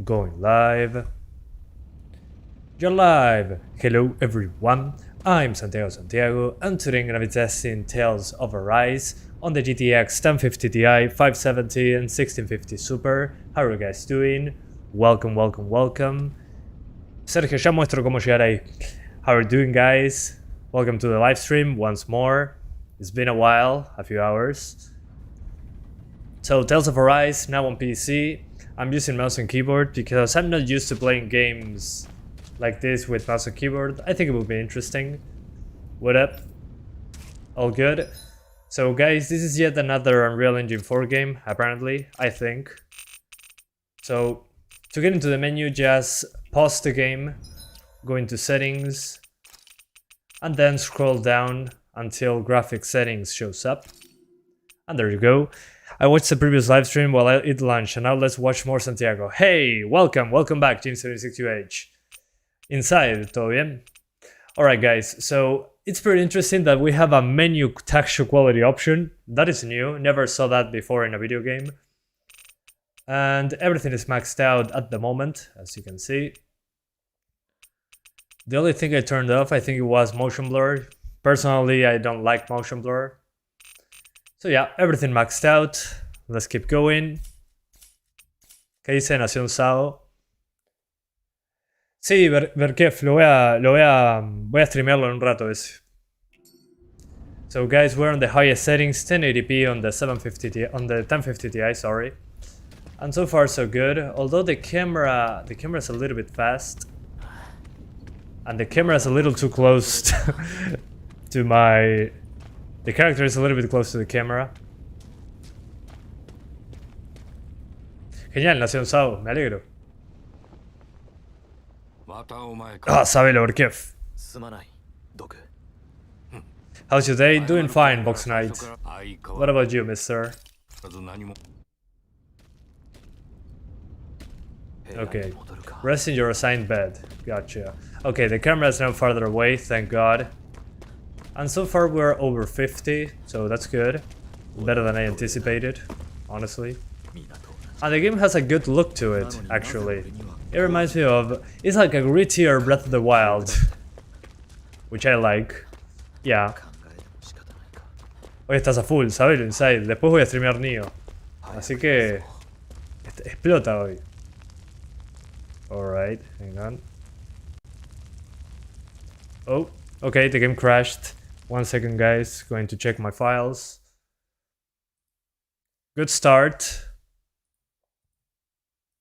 Going live. You're live! Hello everyone, I'm Santiago and today I'm gonna be testing Tales of Arise on the GTX 1050 Ti, 570 and 1650 Super. How are you guys doing? Welcome. Sergio, ya muestro cómo llegar ahí. How are you doing, guys? Welcome to the live stream once more. It's been a while, a few hours. So Tales of Arise now on PC. I'm using mouse and keyboard because I'm not used to playing games like this with mouse and keyboard. I think it would be interesting. What up? All good? So guys, this is yet another Unreal Engine 4 game, apparently, I think. So to get into the menu, just pause the game, go into settings, and then scroll down until graphics settings shows up. And there you go. I watched the previous live stream while I eat lunch, and now let's watch more Santiago. Hey, welcome back, Team76UH. Inside, todo bien? Alright guys, so it's pretty interesting that we have a menu texture quality option. That is new, never saw that before in a video game. And everything is maxed out at the moment, as you can see. The only thing I turned off, I think it was motion blur. Personally, I don't like motion blur. So yeah, everything maxed out. Let's keep going. ¿Qué dice Nación Sao? Sí, Verkef, voy a streamearlo en un rato ese. So guys, we're on the highest settings, 1080p on the 750 Ti, on the 1050 Ti, sorry. And so far so good. Although the camera is a little bit fast. And the camera is a little too close to my... The character is a little bit close to the camera. Genial, Nación Sao, me alegro. Ah, sábelo, Orkef. How's your day? Doing fine, Box Knight. What about you, mister? Okay, rest in your assigned bed. Gotcha. Okay, the camera is now farther away, thank God. And so far we're over 50, so that's good. Better than I anticipated, honestly. And the game has a good look to it, actually. It reminds me of... It's like a grittier Breath of the Wild. Which I like. Yeah. Hoy estás a full, ¿sabes? Inside. Después voy a streamear Neo. Así que... Explota hoy. Alright, hang on. Oh, okay, the game crashed. 1 second, guys. Going to check my files. Good start.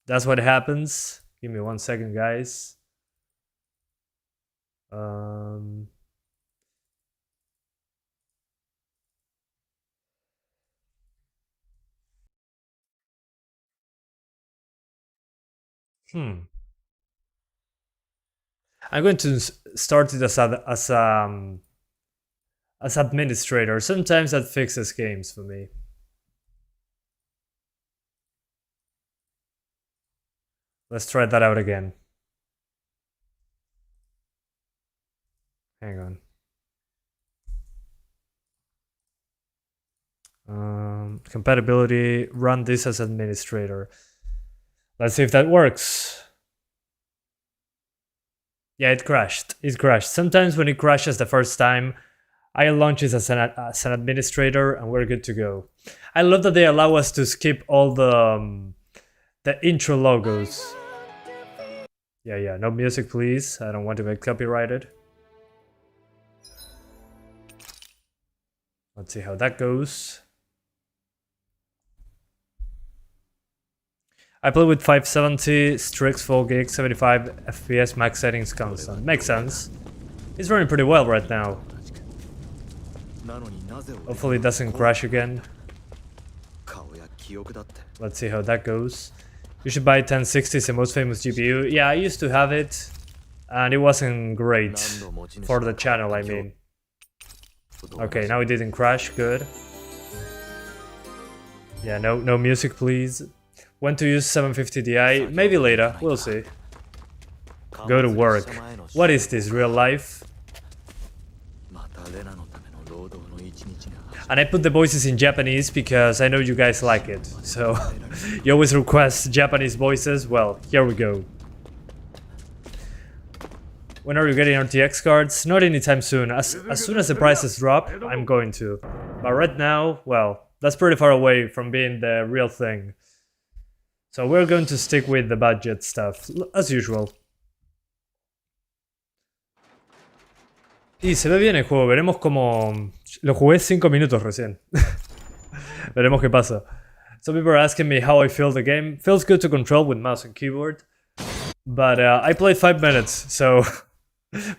That's what happens. Give me 1 second, guys. I'm going to start it as administrator. Sometimes that fixes games for me. Let's try that out again. Hang on. Compatibility, run this as administrator. Let's see if that works. Yeah, it crashed. It crashed. Sometimes when it crashes the first time, I launch it as an administrator and we're good to go. I love that they allow us to skip all the intro logos. Yeah, no music please. I don't want to get copyrighted. Let's see how that goes. I play with 570, Strix full gig, 75 FPS max settings constant. Makes sense. It's running pretty well right now. Hopefully it doesn't crash again. Let's see how that goes. You should buy 1060, the most famous GPU. Yeah, I used to have it, and it wasn't great for the channel, I mean. Okay, now it didn't crash, good. Yeah, no music please. When to use 750 Ti? Maybe later, we'll see. Go to work. What is this, real life? And I put the voices in Japanese because I know you guys like it. So you always request Japanese voices. Well, here we go. When are you getting RTX cards? Not anytime soon. As soon as the prices drop, I'm going to. But right now, well, that's pretty far away from being the real thing. So we're going to stick with the budget stuff, as usual. Y se ve bien el juego, veremos cómo... Lo jugué 5 minutos recién. Veremos qué pasa. Some people are asking me how I feel the game. Feels good to control with mouse and keyboard. But I played 5 minutes, so...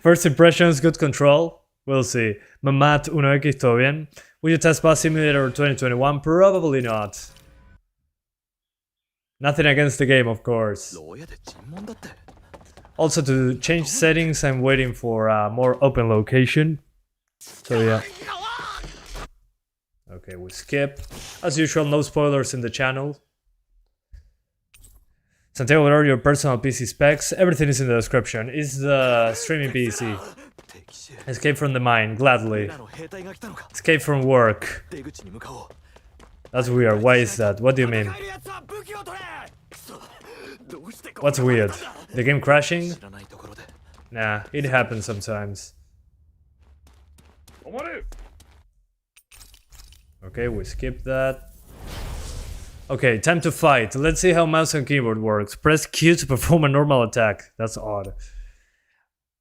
First impressions, good control. We'll see. Mamat 1X, todo bien. Will you test Bus Simulator 2021? Probably not. Nothing against the game, of course. Also, to change settings, I'm waiting for a more open location. So yeah. Okay, we skip. As usual, no spoilers in the channel. Santiago, what are your personal PC specs? Everything is in the description. It's the streaming PC. Escape from the mine, gladly. Escape from work. That's weird. Why is that? What do you mean? What's weird? The game crashing? Nah, it happens sometimes. Okay, we skip that. Okay, time to fight. Let's see how mouse and keyboard works. Press Q to perform a normal attack. That's odd.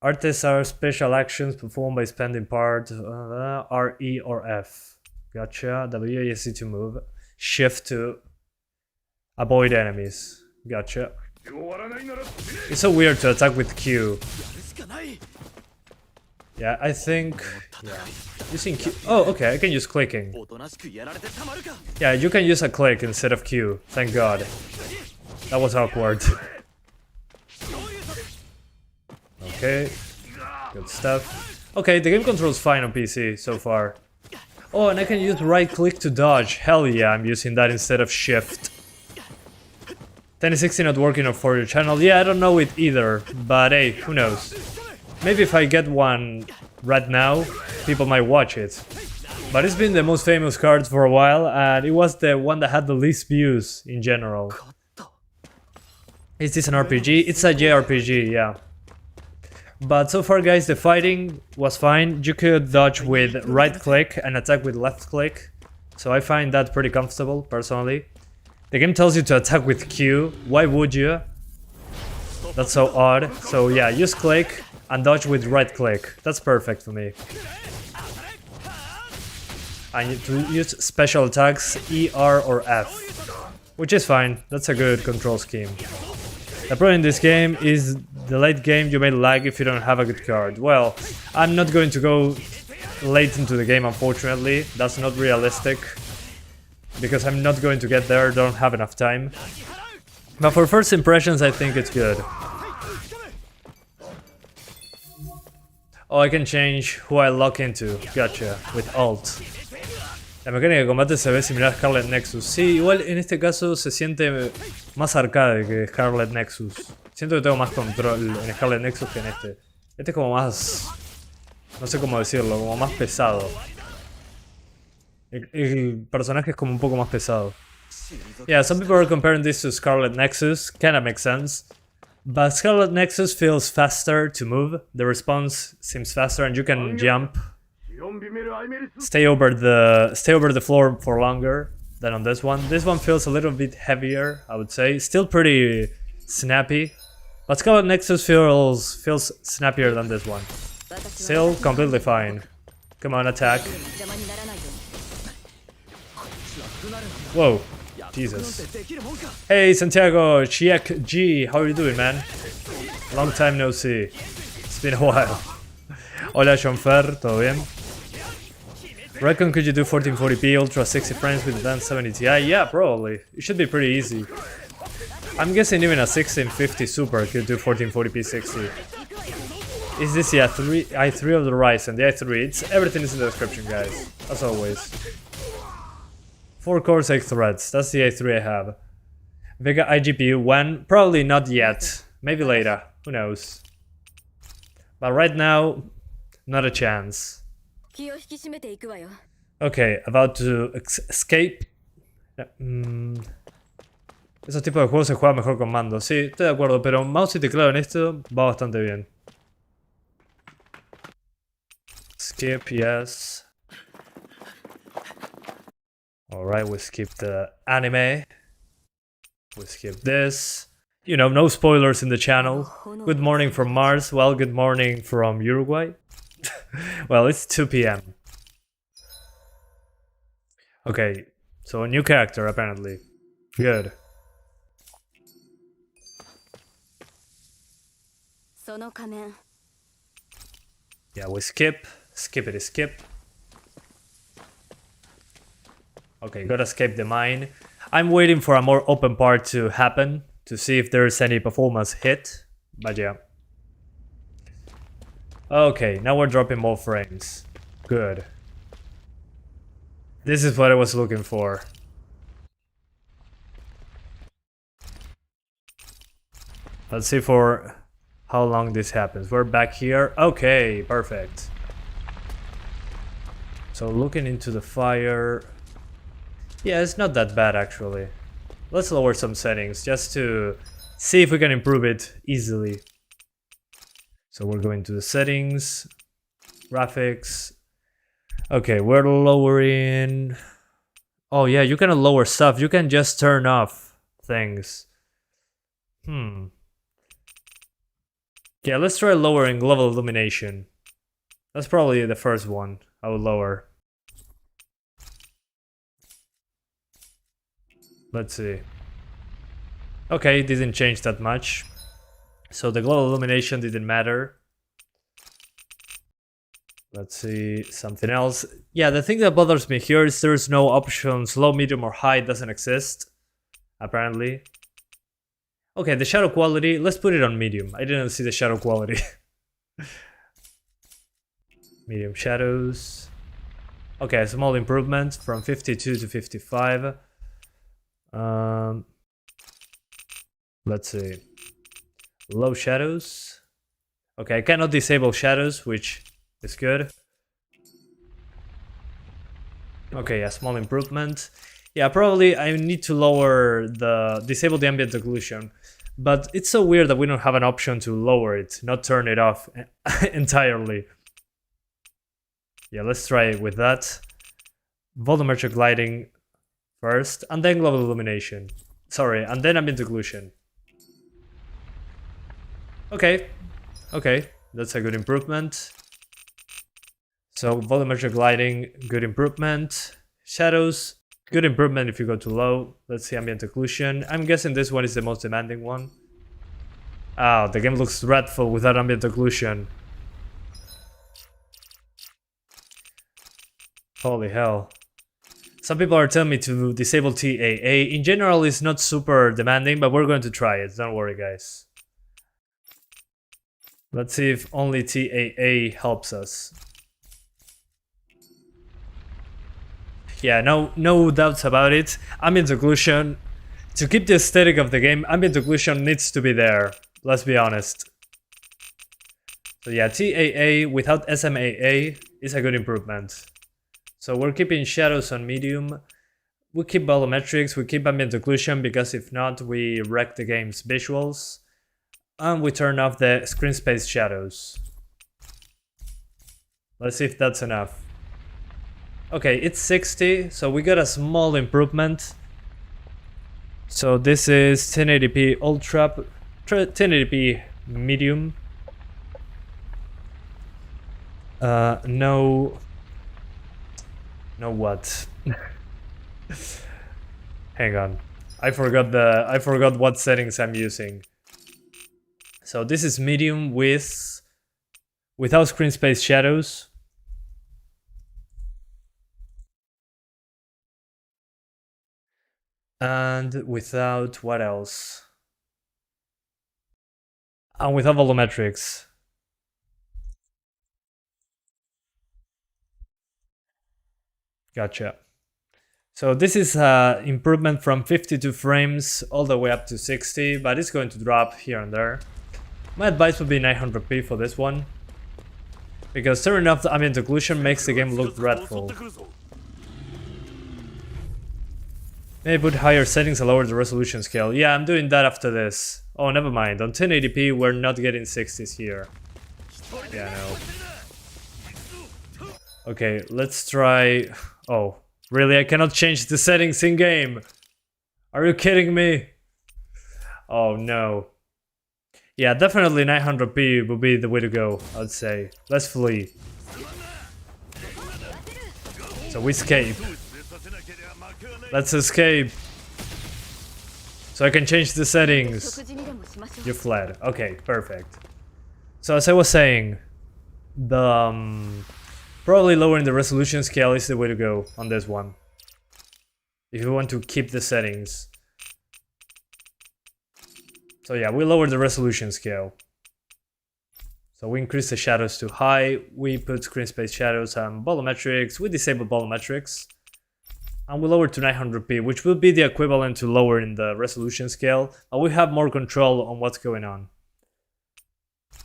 Artists are special actions performed by spending part R, E, or F. Gotcha. W, A, C to move. Shift to avoid enemies. Gotcha. It's so weird to attack with Q. Yeah, I think... Yeah. Using Q... Oh, okay, I can use clicking. Yeah, you can use a click instead of Q. Thank God. That was awkward. Okay. Good stuff. Okay, the game controls fine on PC so far. Oh, and I can use right click to dodge. Hell yeah, I'm using that instead of shift. 1060 not working for your channel? Yeah, I don't know it either, but hey, who knows? Maybe if I get one right now, people might watch it. But it's been the most famous card for a while, and it was the one that had the least views in general. Is this an RPG? It's a JRPG, yeah. But so far, guys, the fighting was fine. You could dodge with right click and attack with left click. So I find that pretty comfortable, personally. The game tells you to attack with Q. Why would you? That's so odd. So yeah, use click and dodge with right click. That's perfect for me. And to use special attacks, E, R, or F. Which is fine. That's a good control scheme. The problem in this game is the late game you may lag if you don't have a good card. Well, I'm not going to go late into the game, unfortunately. That's not realistic. Because I'm not going to get there, don't have enough time. But for first impressions, I think it's good. Oh, I can change who I lock into. Gotcha. With Alt. La mecánica de combate se ve similar a Scarlet Nexus. Sí, igual en este caso se siente más arcade que Scarlet Nexus. Siento que tengo más control en Scarlet Nexus que en este. Este es como más... no sé cómo decirlo, como más pesado. El personaje es como un poco más pesado. Yeah, some people are comparing this to Scarlet Nexus. Kinda makes sense. But Scarlet Nexus feels faster to move. The response seems faster and you can jump. Stay over the floor for longer than on this one. This one feels a little bit heavier, I would say. Still pretty snappy. But Scarlet Nexus feels snappier than this one. Still completely fine. Come on, attack. Whoa, Jesus. Hey Santiago, Chiek G, how are you doing, man? Long time no see. It's been a while. Hola Jean-Fer, ¿todo bien? Reckon could you do 1440p Ultra 60 frames with advanced 70 Ti? Yeah, probably. It should be pretty easy. I'm guessing even a 1650 Super could do 1440p 60. Is this the i3 of the Ryzen? The i3, everything is in the description, guys. As always. 4 cores, 8 threads. That's the i3 I have. Vega iGPU 1? Probably not yet. Maybe later. Who knows? But right now, not a chance. Okay, about to escape. Esos tipos de juegos se juegan mejor con mando. Sí, estoy de acuerdo, pero mouse y teclado en esto va bastante bien. Skip, yes. Alright, we skip the anime. We skip this. You know, no spoilers in the channel. Good morning from Mars. Well, good morning from Uruguay. Well, it's 2 p.m. Okay, so a new character apparently. Good. Yeah, we skip. Skippity skip. Okay, gotta escape the mine. I'm waiting for a more open part to happen to see if there's any performance hit. But yeah. Okay, now we're dropping more frames. Good. This is what I was looking for. Let's see for how long this happens. We're back here. Okay, perfect. So looking into the fire. Yeah, it's not that bad actually. Let's lower some settings just to see if we can improve it easily. So we're going to the settings, graphics. Okay, we're lowering. Oh yeah, you can lower stuff. You can just turn off things. Yeah, let's try lowering global illumination. That's probably the first one I would lower. Let's see. Okay, it didn't change that much. So the global illumination didn't matter. Let's see, something else. Yeah, the thing that bothers me here is there's no options. Low, medium, or high doesn't exist, apparently. Okay, the shadow quality, let's put it on medium. I didn't see the shadow quality. Medium shadows. Okay, a small improvement from 52 to 55. Let's see. Low shadows. Okay, I cannot disable shadows, which is good. Okay, a small improvement. Yeah, probably I need to disable the ambient occlusion. But it's so weird that we don't have an option to lower it, not turn it off entirely. Yeah, let's try it with that. Volumetric lighting first, and then global illumination. Sorry, and then ambient occlusion. Okay, that's a good improvement. So volumetric lighting, good improvement. Shadows, good improvement if you go to low. Let's see ambient occlusion. I'm guessing this one is the most demanding one. Ah, the game looks dreadful without ambient occlusion. Holy hell. Some people are telling me to disable TAA. In general, it's not super demanding, but we're going to try it. Don't worry, guys. Let's see if only TAA helps us. Yeah, no doubts about it. Ambient occlusion, to keep the aesthetic of the game, ambient occlusion needs to be there. Let's be honest. So yeah, TAA without SMAA is a good improvement. So we're keeping shadows on medium. We keep volumetrics, we keep ambient occlusion, because if not, we wreck the game's visuals. And we turn off the screen space shadows. Let's see if that's enough. Okay, it's 60, so we got a small improvement. So this is 1080p ultra, 1080p medium. No what? Hang on, I forgot what settings I'm using. So this is medium without screen space shadows. And without what else? And without volumetrics. Gotcha. So this is improvement from 52 frames all the way up to 60, but it's going to drop here and there. My advice would be 900p for this one, because turning off the ambient occlusion makes the game look dreadful. Maybe put higher settings and lower the resolution scale. Yeah, I'm doing that after this. Oh, never mind. On 1080p, we're not getting 60s here. Yeah, no. Okay, let's try... Oh, really? I cannot change the settings in-game? Are you kidding me? Oh, no. Yeah, definitely 900p would be the way to go, I'd say. Let's flee. So we escape. Let's escape. So I can change the settings. You fled. Okay, perfect. So as I was saying, the probably lowering the resolution scale is the way to go on this one. If you want to keep the settings. So yeah, we lower the resolution scale. So we increase the shadows to high, we put screen space shadows and volumetrics, we disable volumetrics. And we lower to 900p, which will be the equivalent to lowering the resolution scale, but we have more control on what's going on.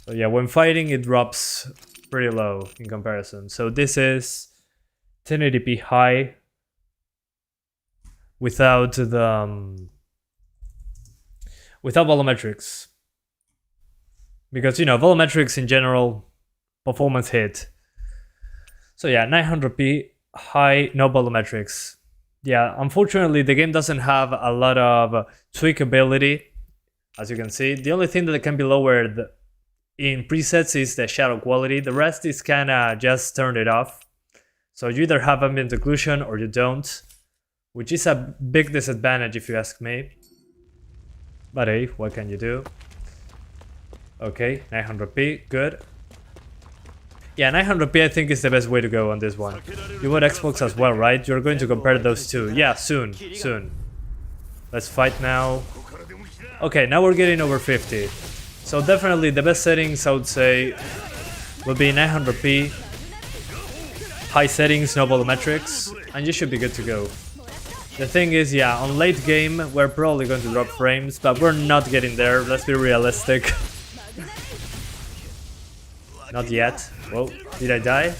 So yeah, when fighting it drops pretty low in comparison. So this is 1080p high without the without volumetrics. Because, you know, volumetrics in general, performance hit. So yeah, 900p high, no volumetrics. Yeah, unfortunately the game doesn't have a lot of tweakability, as you can see. The only thing that can be lowered in presets is the shadow quality. The rest is kinda just turn it off. So you either have ambient occlusion or you don't, which is a big disadvantage if you ask me. But hey, what can you do? Okay, 900p, good. Yeah, 900p I think is the best way to go on this one. You want Xbox as well, right? You're going to compare those two. Yeah, soon. Let's fight now. Okay, now we're getting over 50. So definitely the best settings I would say will be 900p. High settings, no volumetrics, and you should be good to go. The thing is, yeah, on late game we're probably going to drop frames, but we're not getting there, let's be realistic. Not yet. Whoa, did I die?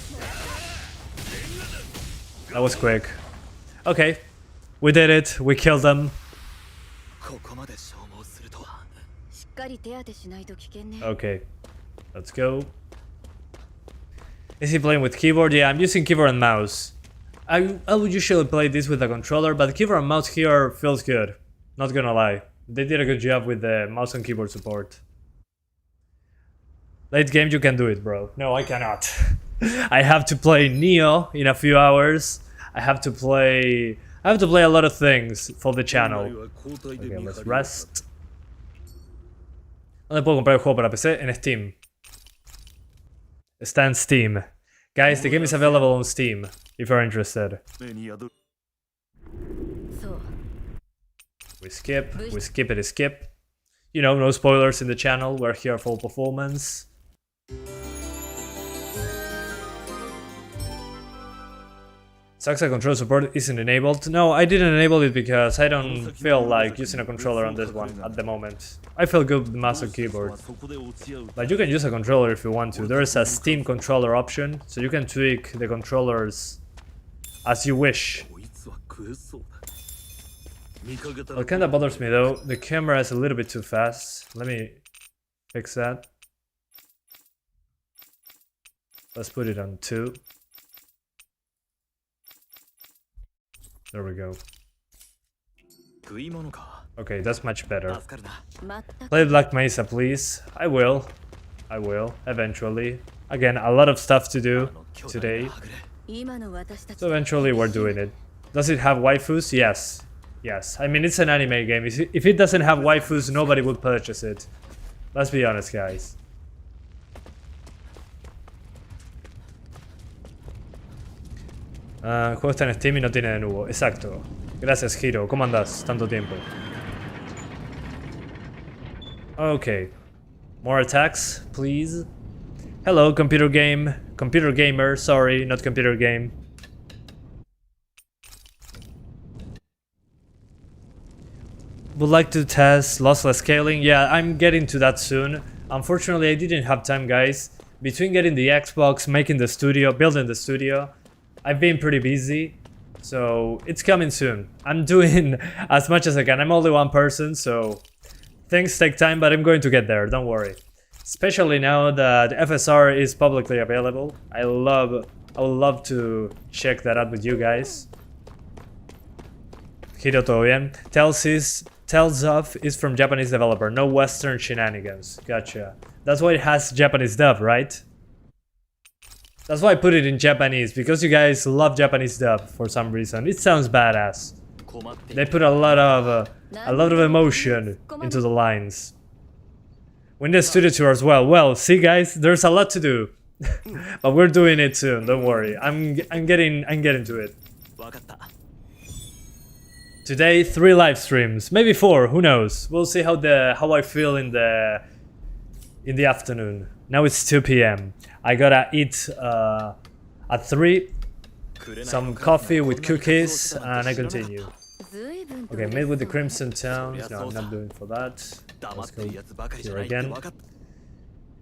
That was quick. Okay, we did it, we killed them. Okay, let's go. Is he playing with keyboard? Yeah, I'm using keyboard and mouse. I would usually play this with a controller, but keyboard and mouse here feels good. Not gonna lie. They did a good job with the mouse and keyboard support. Late game, you can do it, bro. No, I cannot. I have to play Neo in a few hours. I have to play a lot of things for the channel. Okay, let's rest. ¿Dónde puedo comprar el juego para PC? En Steam. Está en Steam. Guys, the game is available on Steam, if you're interested. We skip it, skip. You know, no spoilers in the channel, we're here for performance. Sucks that controller support isn't enabled. No, I didn't enable it because I don't feel like using a controller on this one at the moment. I feel good with the mouse and keyboard. But you can use a controller if you want to. There is a Steam controller option, so you can tweak the controllers as you wish. What kinda bothers me though, the camera is a little bit too fast. Let me fix that. Let's put it on 2. There we go. Okay, that's much better. Play Black Mesa, please. I will, eventually. Again, a lot of stuff to do today. So eventually we're doing it. Does it have waifus? Yes. Yes. I mean, it's an anime game. If it doesn't have waifus, nobody would purchase it. Let's be honest, guys. Juego está en Steam y no tiene de nuevo. Exacto. Gracias, Hiro. ¿Cómo andas? Tanto tiempo. Okay. More attacks, please. Hello, computer game. Computer gamer. Sorry, not computer game. Would like to test lossless scaling. Yeah, I'm getting to that soon. Unfortunately, I didn't have time, guys. Between getting the Xbox, making the studio, building the studio, I've been pretty busy. So it's coming soon. I'm doing as much as I can. I'm only one person, so things take time, but I'm going to get there, don't worry. Especially now that FSR is publicly available. I would love to check that out with you guys. Hito todo bien. Tales of is from Japanese developer, no Western shenanigans. Gotcha. That's why it has Japanese dub, right? That's why I put it in Japanese, because you guys love Japanese dub for some reason. It sounds badass. They put a lot of emotion into the lines. We need a studio tour as well. Well, see guys, there's a lot to do, but we're doing it soon. Don't worry. I'm getting to it. Today 3 live streams, maybe 4. Who knows? We'll see how I feel in the afternoon. Now it's 2 p.m. I gotta eat at 3, some coffee with cookies, and I continue. Okay, made with the Crimson Towns. No, I'm not doing for that. Let's go here again.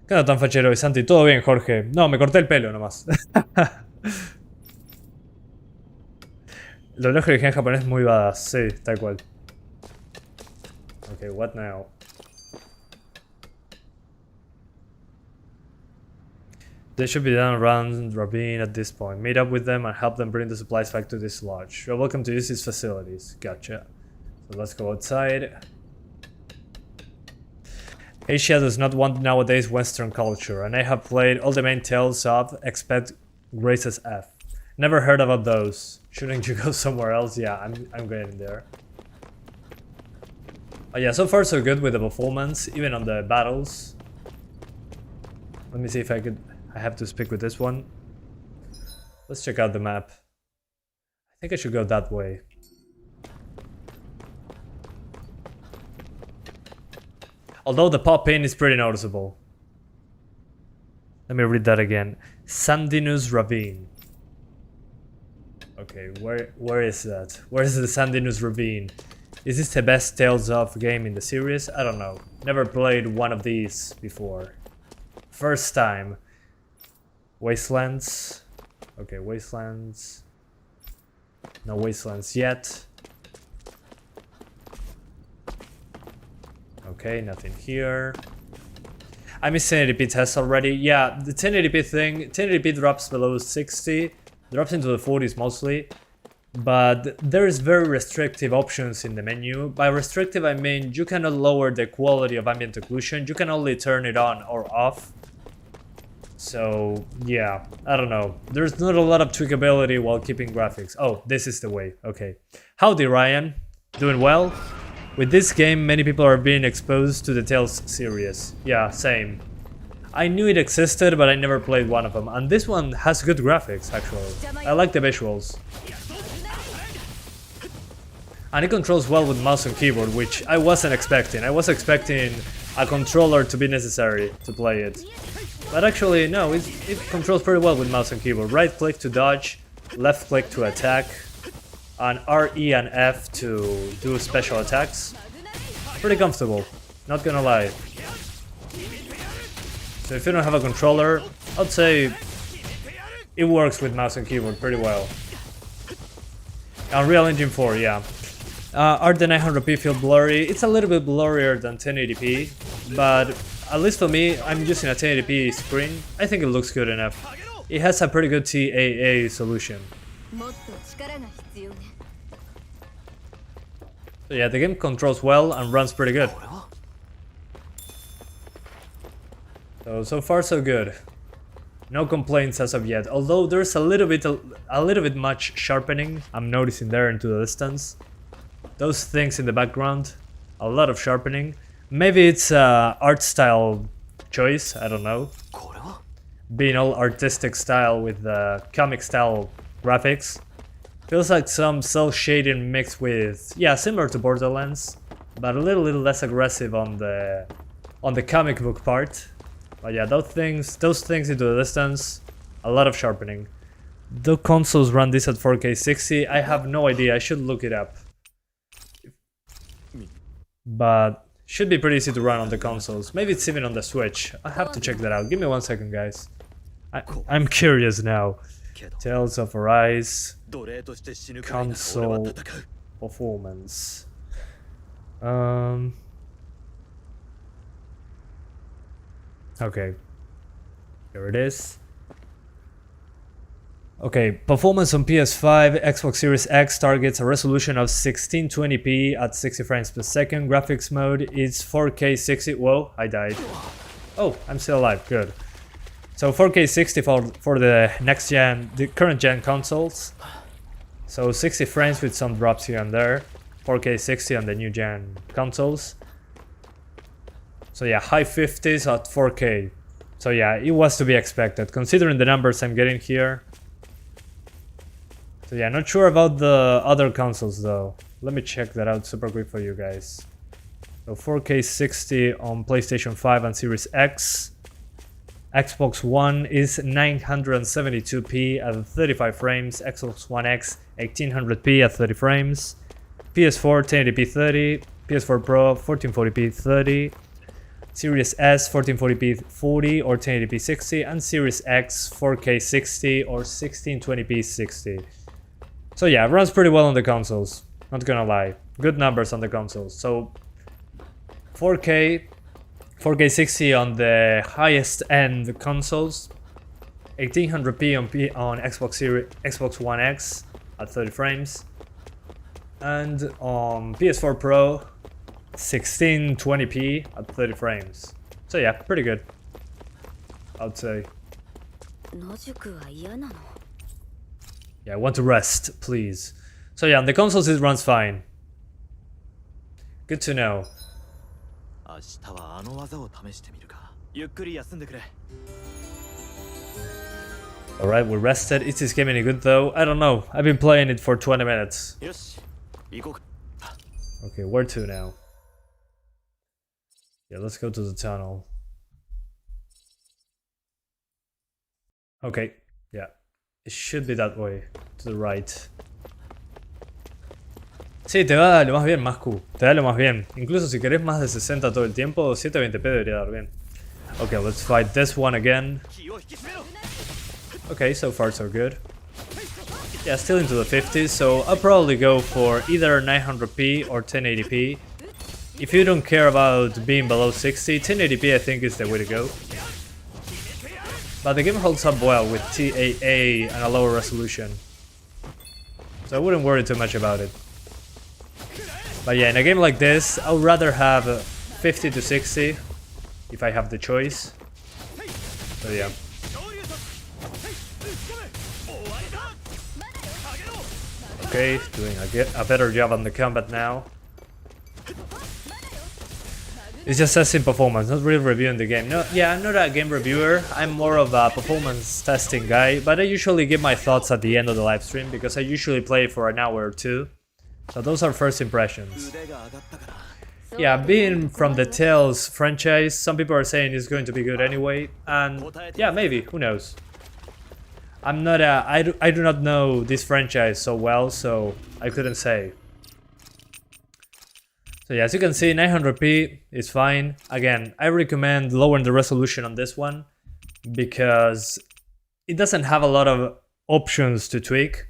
¿Qué onda tan fachero hoy, Santi? Todo bien, Jorge. No, me corté el pelo nomás. Lo lejos que dije en japonés es muy badass. Sí, tal cual. Okay, what now? They should be done around Rabin at this point. Meet up with them and help them bring the supplies back to this lodge. You're welcome to use these facilities. Gotcha. So let's go outside. Asia does not want nowadays Western culture, and I have played all the main tales of except Grace's F. Never heard about those. Shouldn't you go somewhere else? Yeah, I'm getting there. Oh yeah, so far so good with the performance, even on the battles. Let me see if I have to speak with this one. Let's check out the map. I think I should go that way. Although the pop-in is pretty noticeable. Let me read that again. Sandinus Ravine. Okay, where is that? Where is the Sandinus Ravine? Is this the best Tales of game in the series? I don't know. Never played one of these before. First time. Wastelands. Okay, Wastelands. No Wastelands yet. Okay, nothing here. I missed 1080p test already. Yeah, the 1080p thing, 1080p drops below 60, drops into the 40s mostly, but there is very restrictive options in the menu. By restrictive I mean you cannot lower the quality of ambient occlusion, you can only turn it on or off. So yeah, I don't know. There's not a lot of tweakability while keeping graphics. Oh, this is the way, okay. Howdy Ryan, doing well? With this game, many people are being exposed to the Tales series. Yeah, same. I knew it existed, but I never played one of them. And this one has good graphics, actually. I like the visuals. And it controls well with mouse and keyboard, which I wasn't expecting. I was expecting a controller to be necessary to play it. But actually, no, it controls pretty well with mouse and keyboard. Right click to dodge, left click to attack, and RE and F to do special attacks. Pretty comfortable, not gonna lie. So if you don't have a controller, I'd say it works with mouse and keyboard pretty well. Unreal Engine 4, yeah. Are the 900p feel blurry? It's a little bit blurrier than 1080p, but at least for me, I'm using a 1080p screen. I think it looks good enough. It has a pretty good TAA solution. So yeah, the game controls well and runs pretty good. So far so good. No complaints as of yet. Although there's a little bit much sharpening I'm noticing there into the distance. Those things in the background, a lot of sharpening. Maybe it's art style choice, I don't know. Being all artistic style with the comic style graphics. Feels like some cell shading mixed with, yeah, similar to Borderlands, but a little less aggressive on the comic book part. But yeah, those things into the distance, a lot of sharpening. Do consoles run this at 4K 60? I have no idea, I should look it up. But should be pretty easy to run on the consoles. Maybe it's even on the Switch. I have to check that out. Give me 1 second, guys. I'm curious now. Tales of Arise. console performance. Okay, here it is. Okay, performance on PS5, Xbox Series X targets a resolution of 1620p at 60 frames per second. Graphics mode is 4K 60. Whoa, I died. Oh, I'm still alive. Good. So 4K 60 for the next gen, the current gen consoles. So 60 frames with some drops here and there. 4K 60 on the new gen consoles. So yeah, high 50s at 4K. So yeah, it was to be expected considering the numbers I'm getting here. So yeah, not sure about the other consoles though. Let me check that out super quick for you guys. So 4K 60 on PlayStation 5 and Series X. Xbox One is 972p at 35 frames. Xbox One X 1800p at 30 frames. PS4 1080p 30. PS4 Pro 1440p 30. Series S 1440p 40 or 1080p 60. And Series X 4K 60 or 1620p 60. So yeah, it runs pretty well on the consoles, not gonna lie. Good numbers on the consoles. So 4K 60 on the highest end consoles, 1800p on Xbox One X at 30 frames, and on PS4 Pro 1620p at 30 frames. So yeah, pretty good, I'd say. Yeah, I want to rest, please. So yeah, on the consoles it runs fine. Good to know. Alright, we're rested. Is this game any good though? I don't know. I've been playing it for 20 minutes. Okay, where to now? Yeah, let's go to the tunnel. Okay, yeah. It should be that way, to the right. Sí, te va lo más bien, Mascu. Te da lo más bien. Incluso si querés más de 60 todo el tiempo, 720p debería dar bien. Okay, let's fight this one again. Okay, so far so good. Yeah, still into the 50s, so I'll probably go for either 900p or 1080p. If you don't care about being below 60, 1080p I think is the way to go. But the game holds up well with TAA and a lower resolution, so I wouldn't worry too much about it. But yeah, in a game like this, I would rather have 50 to 60 if I have the choice. So yeah. Okay, doing a better job on the combat now. It's just testing performance, not really reviewing the game. No, yeah, I'm not a game reviewer. I'm more of a performance testing guy, but I usually give my thoughts at the end of the live stream because I usually play for an hour or two. So those are first impressions. Yeah, being from the Tales franchise, some people are saying it's going to be good anyway, and yeah, maybe, who knows. I'm not I do not know this franchise so well, so I couldn't say. So yeah, as you can see, 900p is fine. Again, I recommend lowering the resolution on this one because it doesn't have a lot of options to tweak.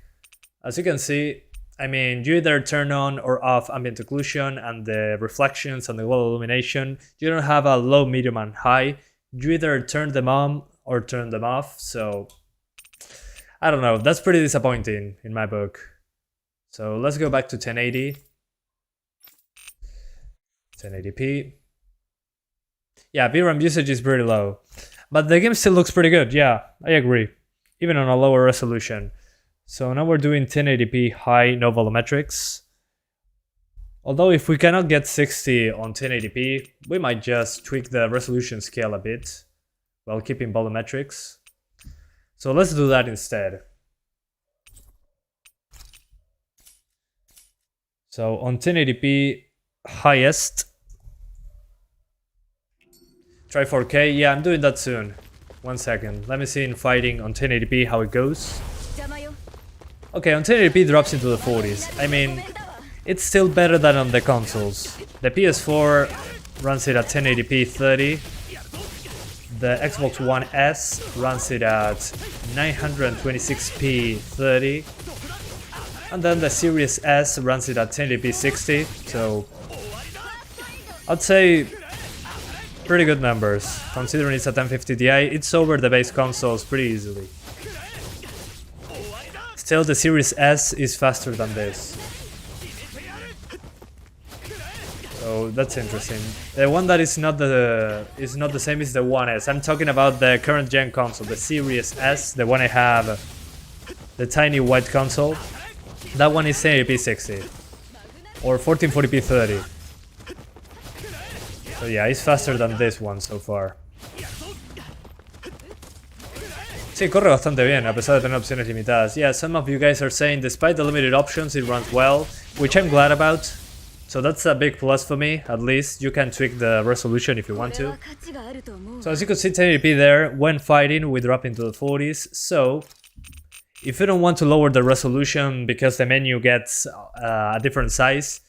As you can see, I mean, you either turn on or off ambient occlusion and the reflections and the global illumination. You don't have a low, medium, and high. You either turn them on or turn them off. So I don't know. That's pretty disappointing in my book. So let's go back to 1080. 1080p. Yeah, VRAM usage is pretty low, but the game still looks pretty good. Yeah, I agree, even on a lower resolution. So now we're doing 1080p high, no volumetrics. Although if we cannot get 60 on 1080p, we might just tweak the resolution scale a bit while keeping volumetrics. So let's do that instead. So on 1080p highest, try 4K. Yeah, I'm doing that soon. 1 second. Let me see in fighting on 1080p how it goes. Okay, on 1080p drops into the 40s. I mean, it's still better than on the consoles. The PS4 runs it at 1080p 30. The Xbox One S runs it at 926p 30. And then the Series S runs it at 1080p 60, so I'd say pretty good numbers. Considering it's a 1050 Ti, it's over the base consoles pretty easily. Still, the Series S is faster than this. So that's interesting. The one that is not the same is the One S. I'm talking about the current gen console, the Series S, the one I have, the tiny white console. That one is 1080p 60 or 1440p 30. So yeah, it's faster than this one so far. Sí, corre bastante bien a pesar de tener opciones limitadas. Yeah, some of you guys are saying despite the limited options it runs well, which I'm glad about. So that's a big plus for me, at least. You can tweak the resolution if you want to. So as you can see, 1080p there, when fighting we drop into the 40s. So if you don't want to lower the resolution because the menu gets a different size,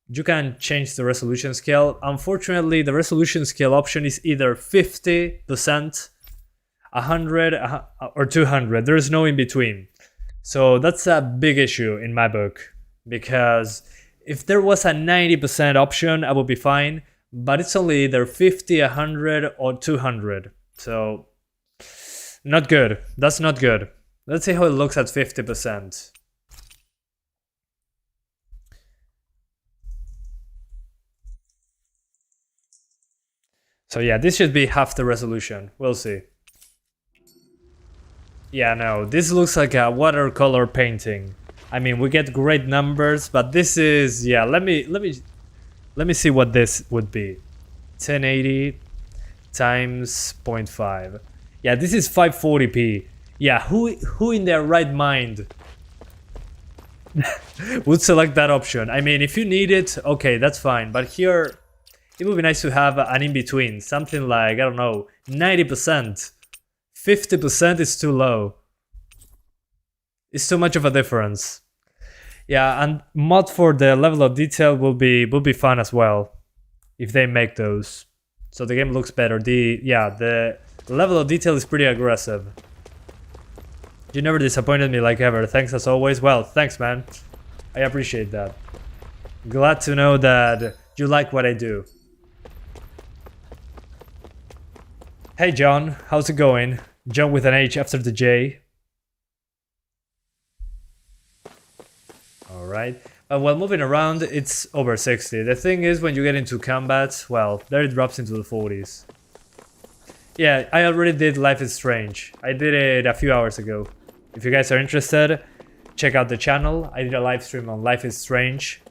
you can change the resolution scale. Unfortunately, the resolution scale option is either 50%, 100, or 200. There is no in between. So that's a big issue in my book, because if there was a 90% option, I would be fine, but it's only either 50, 100, or 200. So, not good. That's not good. Let's see how it looks at 50%. So yeah, this should be half the resolution. We'll see. Yeah, no, this looks like a watercolor painting. I mean, we get great numbers, but this is, yeah, let me see what this would be. 1080 times 0.5. Yeah, this is 540p. Yeah, who in their right mind would select that option? I mean, if you need it, okay, that's fine. But here, it would be nice to have an in-between. Something like, I don't know, 90%. 50% is too low. It's too much of a difference. Yeah, and mod for the level of detail will be fun as well, if they make those, so the game looks better. The level of detail is pretty aggressive. You never disappointed me like ever. Thanks as always. Well, thanks, man. I appreciate that. Glad to know that you like what I do. Hey, John. How's it going? John with an H after the J. Alright, while moving around, it's over 60. The thing is, when you get into combat, well, there it drops into the 40s. Yeah, I already did Life is Strange. I did it a few hours ago. If you guys are interested, check out the channel. I did a live stream on Life is Strange,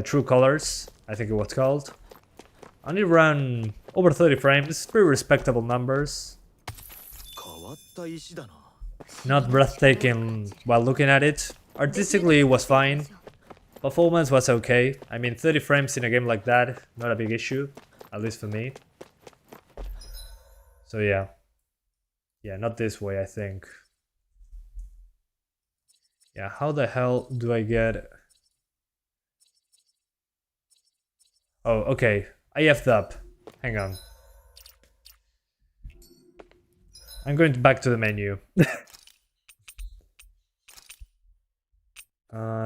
True Colors, I think it was called. And it ran over 30 frames, pretty respectable numbers. Not breathtaking while looking at it. Artistically, it was fine. Performance was okay. I mean, 30 frames in a game like that, not a big issue. At least for me. So yeah. Yeah, not this way, I think. Yeah, how the hell do I get... Oh, okay. I effed up. Hang on. I'm going back to the menu.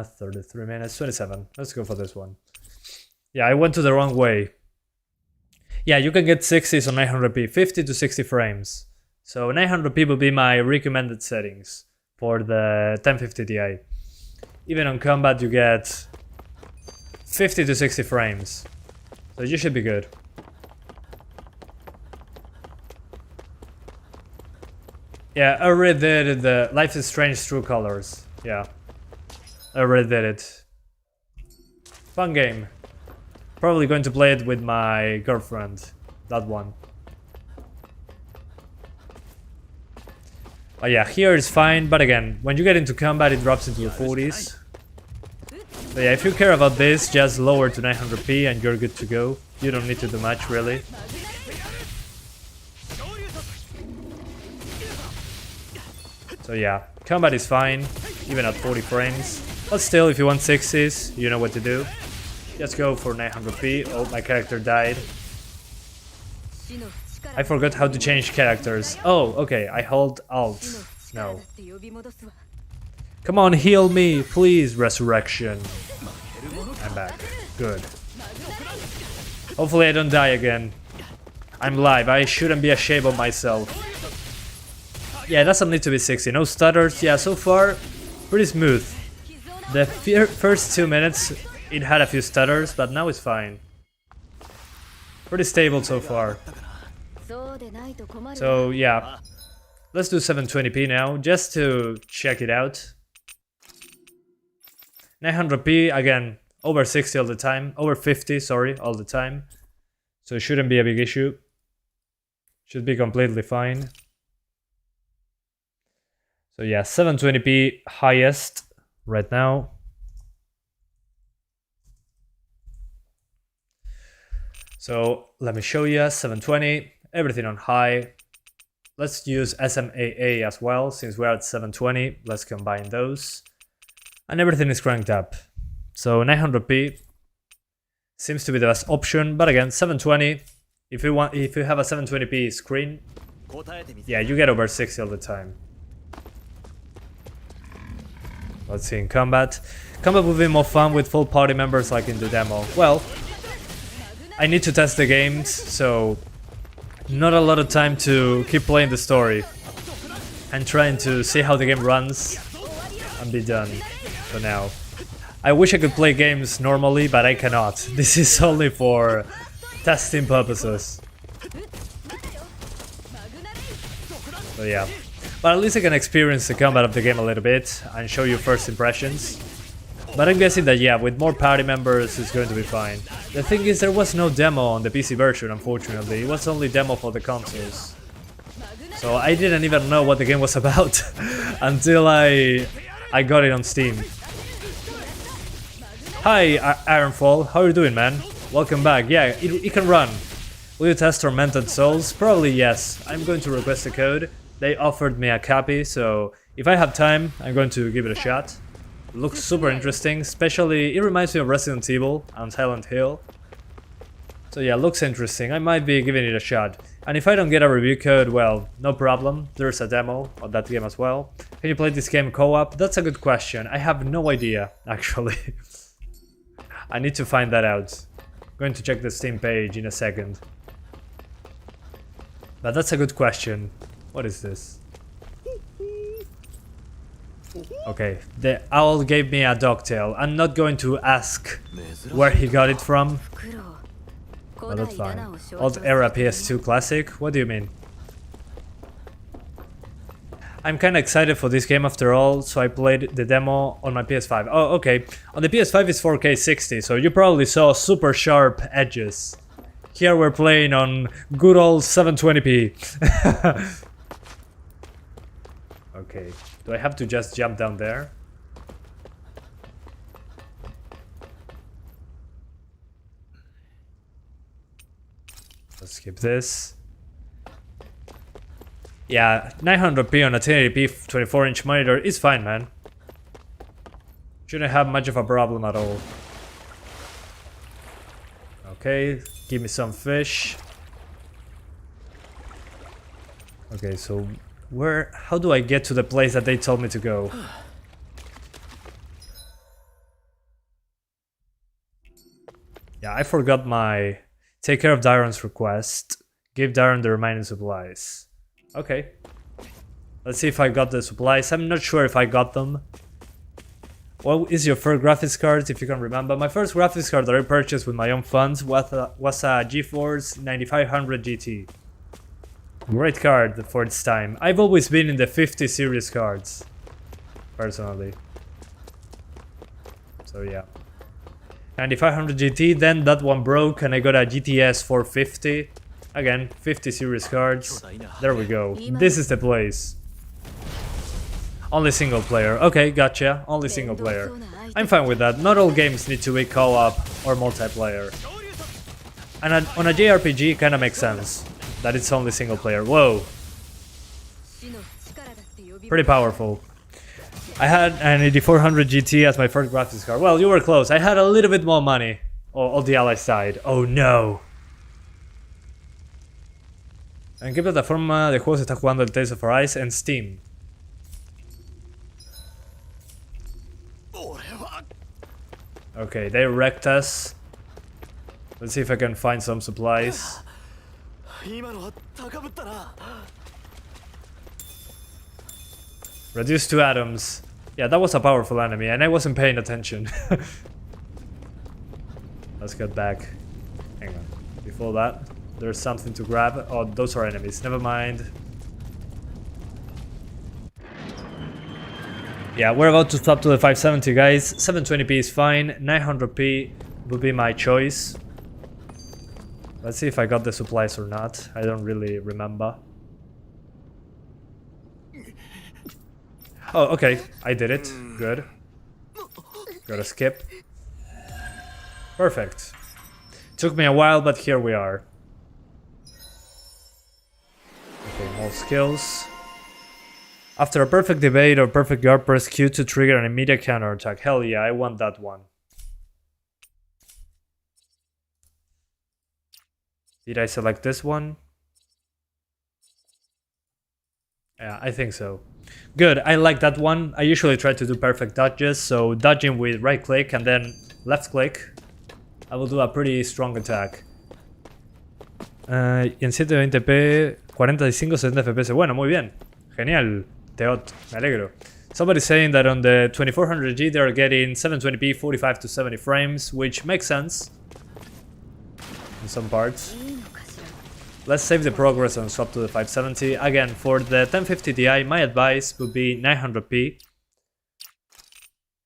33 minutes, 27. Let's go for this one. Yeah, I went to the wrong way. Yeah, you can get 60s on 900p, 50 to 60 frames. So 900p will be my recommended settings for the 1050 Ti. Even on combat you get 50 to 60 frames. So you should be good. Yeah, I already did the Life is Strange True Colors. Yeah. I already did it. Fun game. Probably going to play it with my girlfriend. That one. But yeah, here it's fine, but again, when you get into combat it drops into the 40s. So yeah, if you care about this, just lower to 900p and you're good to go. You don't need to do much, really. So yeah, combat is fine, even at 40 frames. But still, if you want 60s, you know what to do. Just go for 900p. Oh, my character died. I forgot how to change characters. Oh, okay, I hold Alt. No. Come on, heal me, please, resurrection. I'm back. Good. Hopefully I don't die again. I'm live, I shouldn't be ashamed of myself. Yeah, it doesn't need to be 60. No stutters. Yeah, so far, pretty smooth. The first 2 minutes, it had a few stutters, but now it's fine. Pretty stable so far. So yeah, let's do 720p now, just to check it out. 900p, again, over 60 all the time, over 50, sorry, all the time. So it shouldn't be a big issue. Should be completely fine. So yeah, 720p highest right now. So let me show you 720, everything on high. Let's use SMAA as well, since we're at 720. Let's combine those. And everything is cranked up. So 900p seems to be the best option, but again, 720. If you have a 720p screen, yeah, you get over 60 all the time. Let's see in combat. Combat will be more fun with full party members like in the demo. Well, I need to test the games, so not a lot of time to keep playing the story and trying to see how the game runs and be done for now. I wish I could play games normally, but I cannot. This is only for testing purposes. So yeah. But at least I can experience the combat of the game a little bit and show you first impressions. But I'm guessing that yeah, with more party members it's going to be fine. The thing is, there was no demo on the PC version, unfortunately. It was only demo for the consoles. So I didn't even know what the game was about until I got it on Steam. Hi Ironfall, how are you doing, man? Welcome back. Yeah, it can run. Will you test Tormented Souls? Probably yes. I'm going to request a code. They offered me a copy, so if I have time, I'm going to give it a shot. It looks super interesting, especially it reminds me of Resident Evil and Silent Hill. So yeah, looks interesting. I might be giving it a shot. And if I don't get a review code, well, no problem. There's a demo of that game as well. Can you play this game co-op? That's a good question. I have no idea, actually. I need to find that out. I'm going to check the Steam page in a second. But that's a good question. What is this? Okay, the owl gave me a dogtail. I'm not going to ask where he got it from. But that's fine. Old era PS2 classic? What do you mean? I'm kinda excited for this game after all, so I played the demo on my PS5. Oh, okay. On the PS5 it's 4K 60, so you probably saw super sharp edges. Here we're playing on good old 720p. Okay, do I have to just jump down there? Let's skip this. Yeah, 900p on a 1080p 24-inch monitor is fine, man. Shouldn't have much of a problem at all. Okay, give me some fish. Okay, so how do I get to the place that they told me to go? Yeah, I forgot my take care of Darren's request. Give Darren the remaining supplies. Okay. Let's see if I got the supplies. I'm not sure if I got them. What is your first graphics card, if you can remember? My first graphics card that I purchased with my own funds was a GeForce 9500 GT. Great card for its time. I've always been in the 50 series cards, personally. So yeah. 9500 GT, then that one broke and I got a GTX 450. Again, 50 series cards. There we go. This is the place. Only single player. Okay, gotcha. Only single player. I'm fine with that. Not all games need to be co-op or multiplayer. And on a JRPG, it kinda makes sense that it's only single player. Whoa. Pretty powerful. I had an 8400 GT as my first graphics card. Well, you were close. I had a little bit more money. On the Ally side. Oh no. ¿En qué plataforma de juegos está jugando el Tales of Arise? En Steam. Okay, they wrecked us. Let's see if I can find some supplies. Reduce 2 atoms. Yeah, that was a powerful enemy, and I wasn't paying attention. Let's get back. Hang on. Before that, there's something to grab. Oh, those are enemies. Never mind. Yeah, we're about to stop to the 570, guys. 720p is fine. 900p would be my choice. Let's see if I got the supplies or not. I don't really remember. Oh, okay. I did it. Good. Gotta skip. Perfect. Took me a while, but here we are. Okay, more skills. After a perfect debate or perfect guard, press Q to trigger an immediate counterattack. Hell yeah, I want that one. Did I select this one? Yeah, I think so. Good, I like that one. I usually try to do perfect dodges, so dodging with right click and then left click, I will do a pretty strong attack. Y en 720p, 45-70 FPS. Bueno, muy bien. Genial, Teot, me alegro. Somebody's saying that on the 2400G they're getting 720p 45 to 70 frames, which makes sense in some parts. Let's save the progress and swap to the 570. Again, for the 1050 Ti, my advice would be 900p.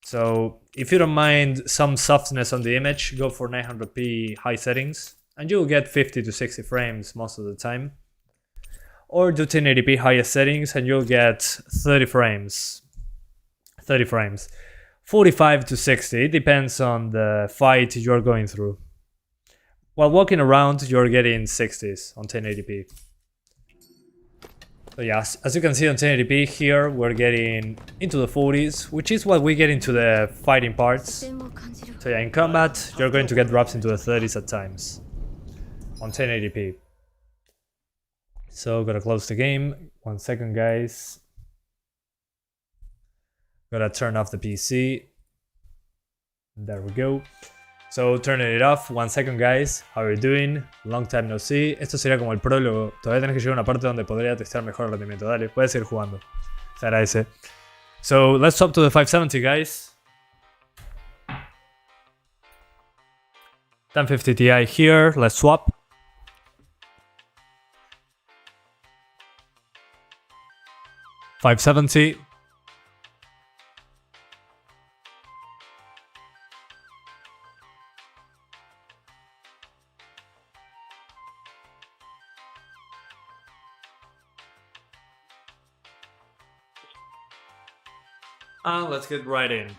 So, if you don't mind some softness on the image, go for 900p high settings, and you'll get 50 to 60 frames most of the time. Or do 1080p highest settings, and you'll get 30 frames. 30 frames. 45 to 60, it depends on the fight you're going through. While walking around, you're getting 60s on 1080p. So yeah, as you can see on 1080p here, we're getting into the 40s, which is what we get into the fighting parts. So yeah, in combat, you're going to get drops into the 30s at times on 1080p. So, gotta close the game. 1 second, guys. Gotta turn off the PC. There we go. So, turning it off. 1 second, guys. How are you doing? Long time no see. Esto sería como el prólogo. Todavía tenés que llegar a una parte donde podría testear mejor el rendimiento. Dale, puedes seguir jugando. Se agradece. So, let's swap to the 570, guys. 1050 Ti here. Let's swap. $570. Let's get right in.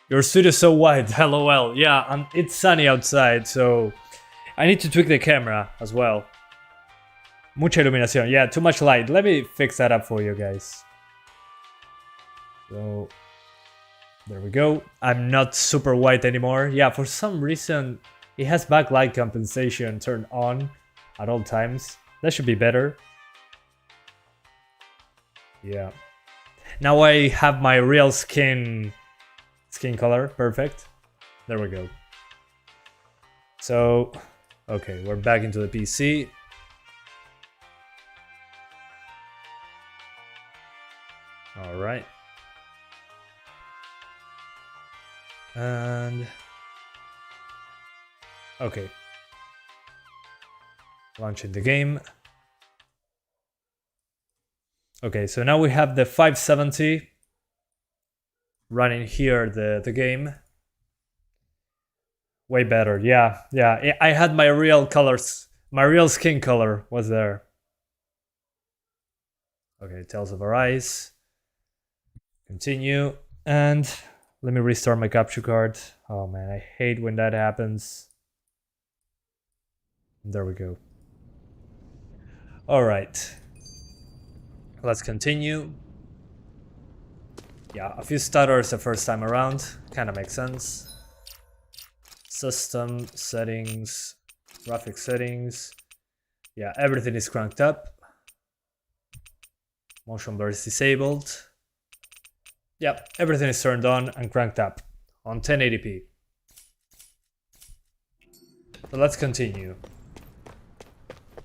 Your suit is so white, lol. Yeah, it's sunny outside, so I need to tweak the camera as well. Mucha iluminación. Yeah, too much light. Let me fix that up for you guys. So, there we go. I'm not super white anymore. Yeah, for some reason, it has backlight compensation turned on at all times. That should be better. Yeah. Now I have my real skin color. Perfect. There we go. So, okay, we're back into the PC. All right. And okay. Launching the game. Okay, so now we have the 570 running here, the game. Way better, yeah. I had my real colors, my real skin color was there. Okay, Tales of Arise. Continue, and let me restart my capture card. Oh man, I hate when that happens. There we go. All right. Let's continue. Yeah, a few stutters the first time around. Kind of makes sense. System settings, graphic settings. Yeah, everything is cranked up. Motion blur is disabled. Yep, everything is turned on and cranked up. on 1080p. So let's continue.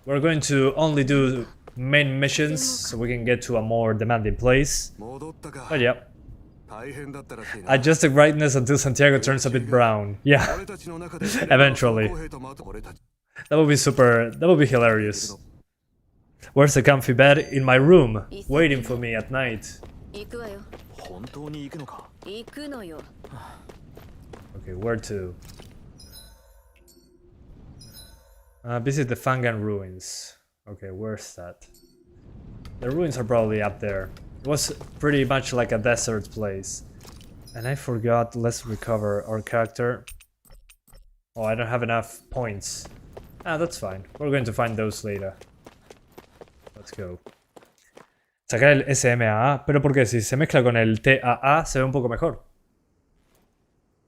We're going to only do main missions so we can get to a more demanding place. But yeah. Adjust the brightness until Santiago turns a bit brown. Yeah. Eventually. That would be super, that would be hilarious. Where's the comfy bed? In my room, waiting for me at night. Okay, where to? Visit the Fangan ruins. Okay, where's that? The ruins are probably up there. It was pretty much like a desert place. And I forgot, let's recover our character. Oh, I don't have enough points. Ah, that's fine. We're going to find those later. Let's go. Sacar el SMAA, pero porque si se mezcla con el TAA se ve un poco mejor.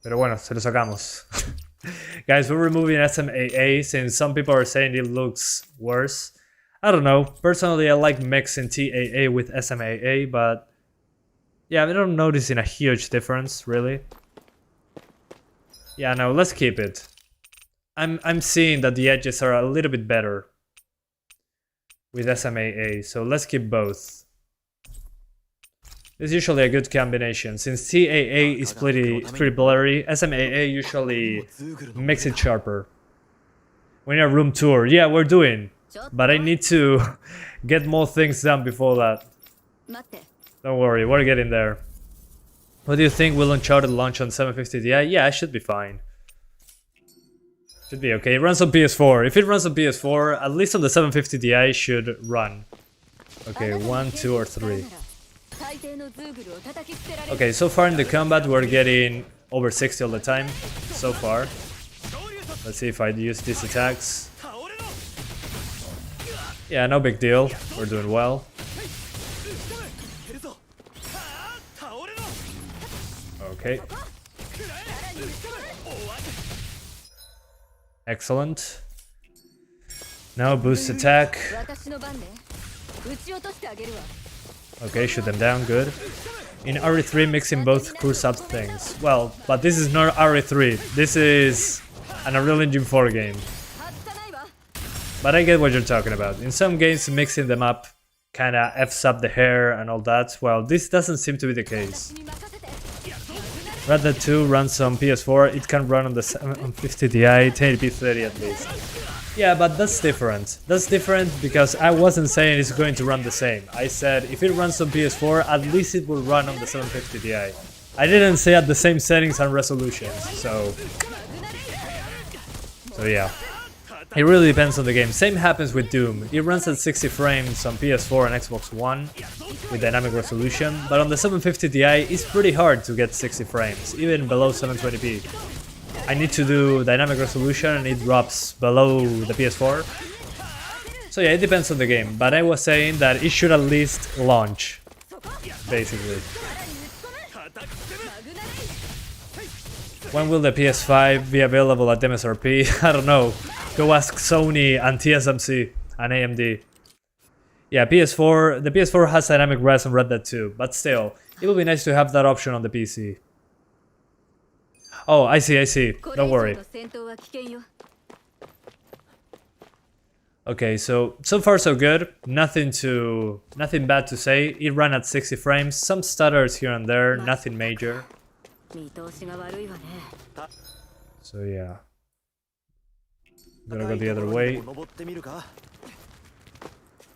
Pero bueno, se lo sacamos. Guys, we're removing SMAA since some people are saying it looks worse. I don't know. Personally, I like mixing TAA with SMAA, but yeah, I don't notice a huge difference, really. Yeah, no, let's keep it. I'm seeing that the edges are a little bit better with SMAA, so let's keep both. It's usually a good combination. Since TAA is pretty blurry, SMAA usually makes it sharper. We need a room tour. Yeah, we're doing. But I need to get more things done before that. Don't worry, we're getting there. What do you think? Will Uncharted launch on 750 Ti? Yeah, it should be fine. Should be okay. It runs on PS4. If it runs on PS4, at least on the 750 Ti should run. Okay, 1, 2, or 3. Okay, so far in the combat we're getting over 60 all the time. So far. Let's see if I use these attacks. Yeah, no big deal. We're doing well. Okay. Excellent. Now boost attack. Okay, shoot them down, good. In RE3 mixing both crew sub things. Well, but this is not RE3. This is an Unreal Engine 4 game. But I get what you're talking about. In some games mixing them up kinda F's up the hair and all that. Well, this doesn't seem to be the case. Red Dead 2 runs on PS4, it can run on the 750 Ti, 1080p 30 at least. Yeah, but that's different. That's different because I wasn't saying it's going to run the same. I said if it runs on PS4, at least it will run on the 750 Ti. I didn't say at the same settings and resolutions, so yeah. It really depends on the game. Same happens with Doom. It runs at 60 frames on PS4 and Xbox One with dynamic resolution, but on the 750 Ti it's pretty hard to get 60 frames, even below 720p. I need to do dynamic resolution and it drops below the PS4. So yeah, it depends on the game, but I was saying that it should at least launch, basically. When will the PS5 be available at MSRP? I don't know. Go ask Sony and TSMC and AMD. Yeah, PS4. The PS4 has dynamic res and Red Dead 2, but still, it would be nice to have that option on the PC. Oh, I see. Don't worry. Okay, so far so good. Nothing bad to say. It ran at 60 frames. Some stutters here and there. Nothing major. So yeah. Gonna go the other way.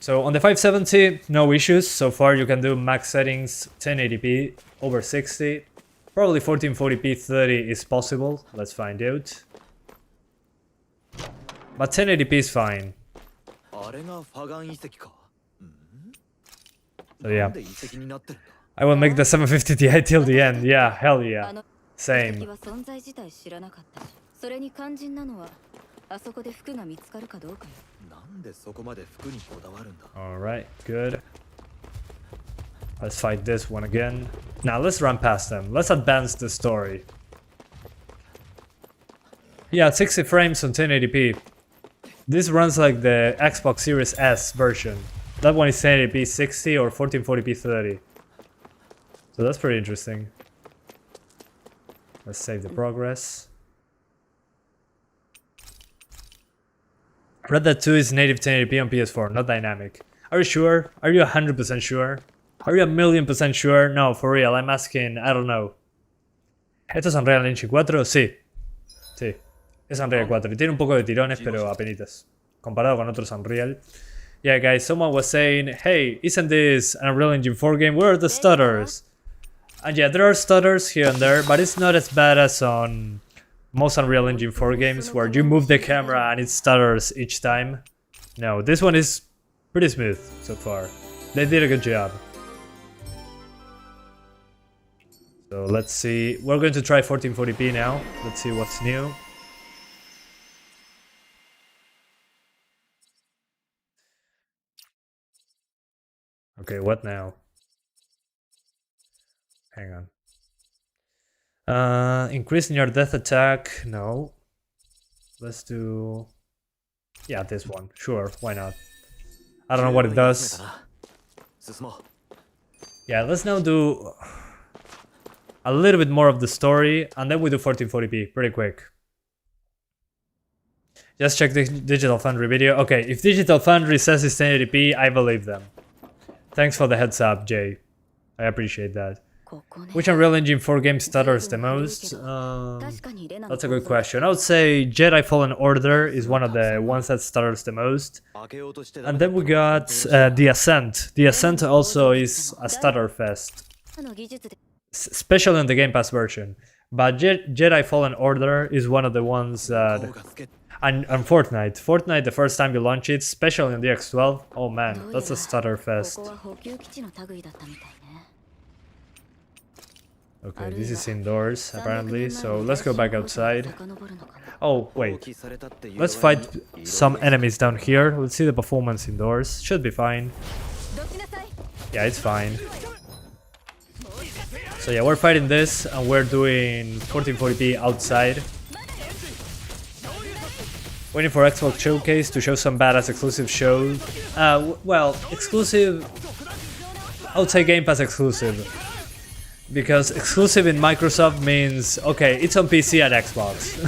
So on the 570, no issues. So far you can do max settings 1080p over 60. Probably 1440p 30 is possible. Let's find out. But 1080p is fine. So yeah. I will make the 750 Ti till the end. Yeah, hell yeah. Same. Alright, good. Let's fight this one again. Now let's run past them. Let's advance the story. Yeah, 60 frames on 1080p. This runs like the Xbox Series S version. That one is 1080p 60 or 1440p 30. So that's pretty interesting. Let's save the progress. Red Dead 2 is native 1080p on PS4, not dynamic. Are you sure? Are you 100% sure? Are you a million% sure? No, for real, I'm asking, I don't know. ¿Esto es Unreal Engine 4? Sí. Sí. Es Unreal 4. Y tiene un poco de tirones, pero apenitas. Comparado con otros Unreal. Yeah, guys, someone was saying, hey, isn't this an Unreal Engine 4 game? Where are the stutters? And yeah, there are stutters here and there, but it's not as bad as on most Unreal Engine 4 games where you move the camera and it stutters each time. No, this one is pretty smooth so far. They did a good job. So let's see. We're going to try 1440p now. Let's see what's new. Okay, what now? Hang on. Increasing your death attack. No. Let's do... yeah, this one. Sure, why not? I don't know what it does. Yeah, let's now do a little bit more of the story, and then we do 1440p pretty quick. Just check the Digital Foundry video. Okay, if Digital Foundry says it's 1080p, I believe them. Thanks for the heads up, Jay. I appreciate that. Which Unreal Engine 4 game stutters the most? That's a good question. I would say Jedi Fallen Order is one of the ones that stutters the most. And then we got The Ascent. The Ascent also is a stutter fest. Especially on the Game Pass version. But Jedi Fallen Order is one of the ones that... And Fortnite. Fortnite, the first time you launch it, especially on the X12, oh man, that's a stutter fest. Okay, this is indoors, apparently, so let's go back outside. Oh, wait. Let's fight some enemies down here. Let's see the performance indoors. Should be fine. Yeah, it's fine. So yeah, we're fighting this, and we're doing 1440p outside. Waiting for Xbox Showcase to show some badass exclusive shows. Well, exclusive... I would say Game Pass exclusive. Because exclusive in Microsoft means, okay, it's on PC and Xbox.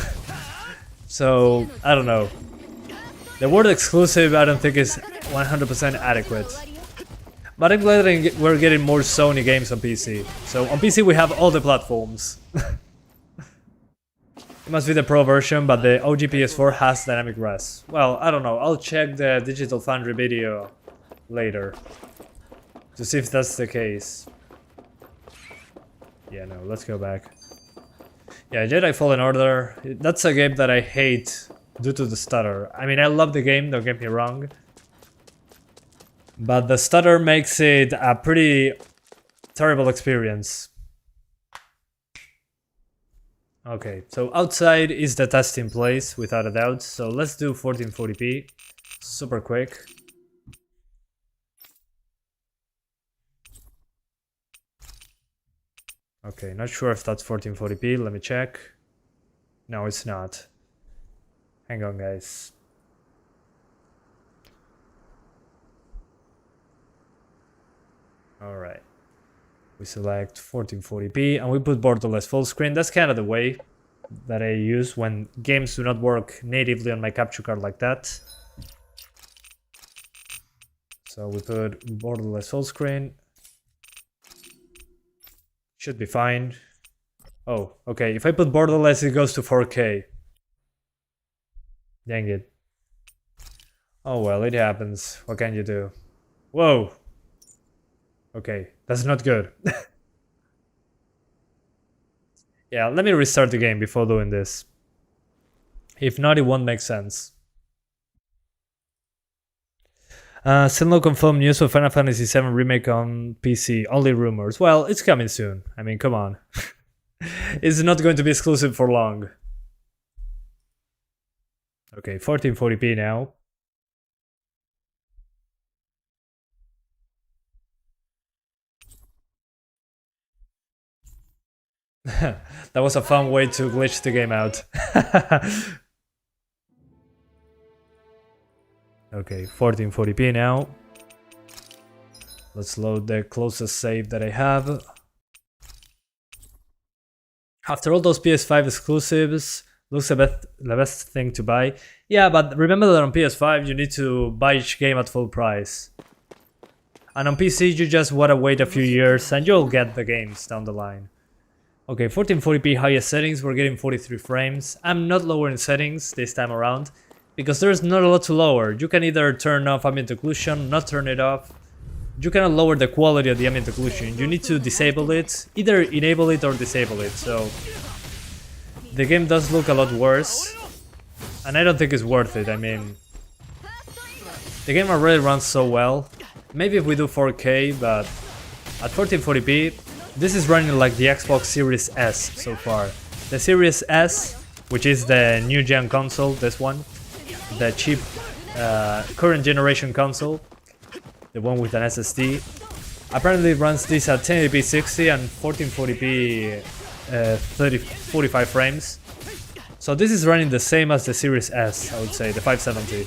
So, I don't know. The word exclusive I don't think is 100% adequate. But I'm glad that we're getting more Sony games on PC. So on PC we have all the platforms. It must be the Pro version, but the OG PS4 has dynamic res. Well, I don't know. I'll check the Digital Foundry video later to see if that's the case. Yeah, no, let's go back. Yeah, Jedi Fallen Order, that's a game that I hate due to the stutter. I mean, I love the game, don't get me wrong. But the stutter makes it a pretty terrible experience. Okay, so outside is the testing place, without a doubt. So let's do 1440p, super quick. Okay, not sure if that's 1440p, let me check. No, it's not. Hang on, guys. Alright. We select 1440p and we put borderless full screen. That's kind of the way that I use when games do not work natively on my capture card like that. So we put borderless full screen. Should be fine. Oh, okay. If I put borderless, it goes to 4K. Dang it. Oh well, it happens. What can you do? Whoa. Okay, that's not good. Yeah, let me restart the game before doing this. If not, it won't make sense. Still no confirmed news for Final Fantasy VII Remake on PC. Only rumors. Well, it's coming soon. I mean, come on. It's not going to be exclusive for long. Okay, 1440p now. That was a fun way to glitch the game out. Okay, 1440p now. Let's load the closest save that I have. After all those PS5 exclusives, looks the best thing to buy. Yeah, but remember that on PS5 you need to buy each game at full price. And on PC you just wanna wait a few years and you'll get the games down the line. Okay, 1440p highest settings, we're getting 43 frames. I'm not lowering settings this time around, because there's not a lot to lower. You can either turn off ambient occlusion, not turn it off. You cannot lower the quality of the ambient occlusion. You need to disable it, either enable it or disable it. So the game does look a lot worse, and I don't think it's worth it. I mean, the game already runs so well. Maybe if we do 4K, but at 1440p, this is running like the Xbox Series S so far. The Series S, which is the new gen console, this one, the cheap current generation console, the one with an SSD, apparently runs this at 1080p 60 and 1440p 45 frames. So this is running the same as the Series S, I would say, the 570.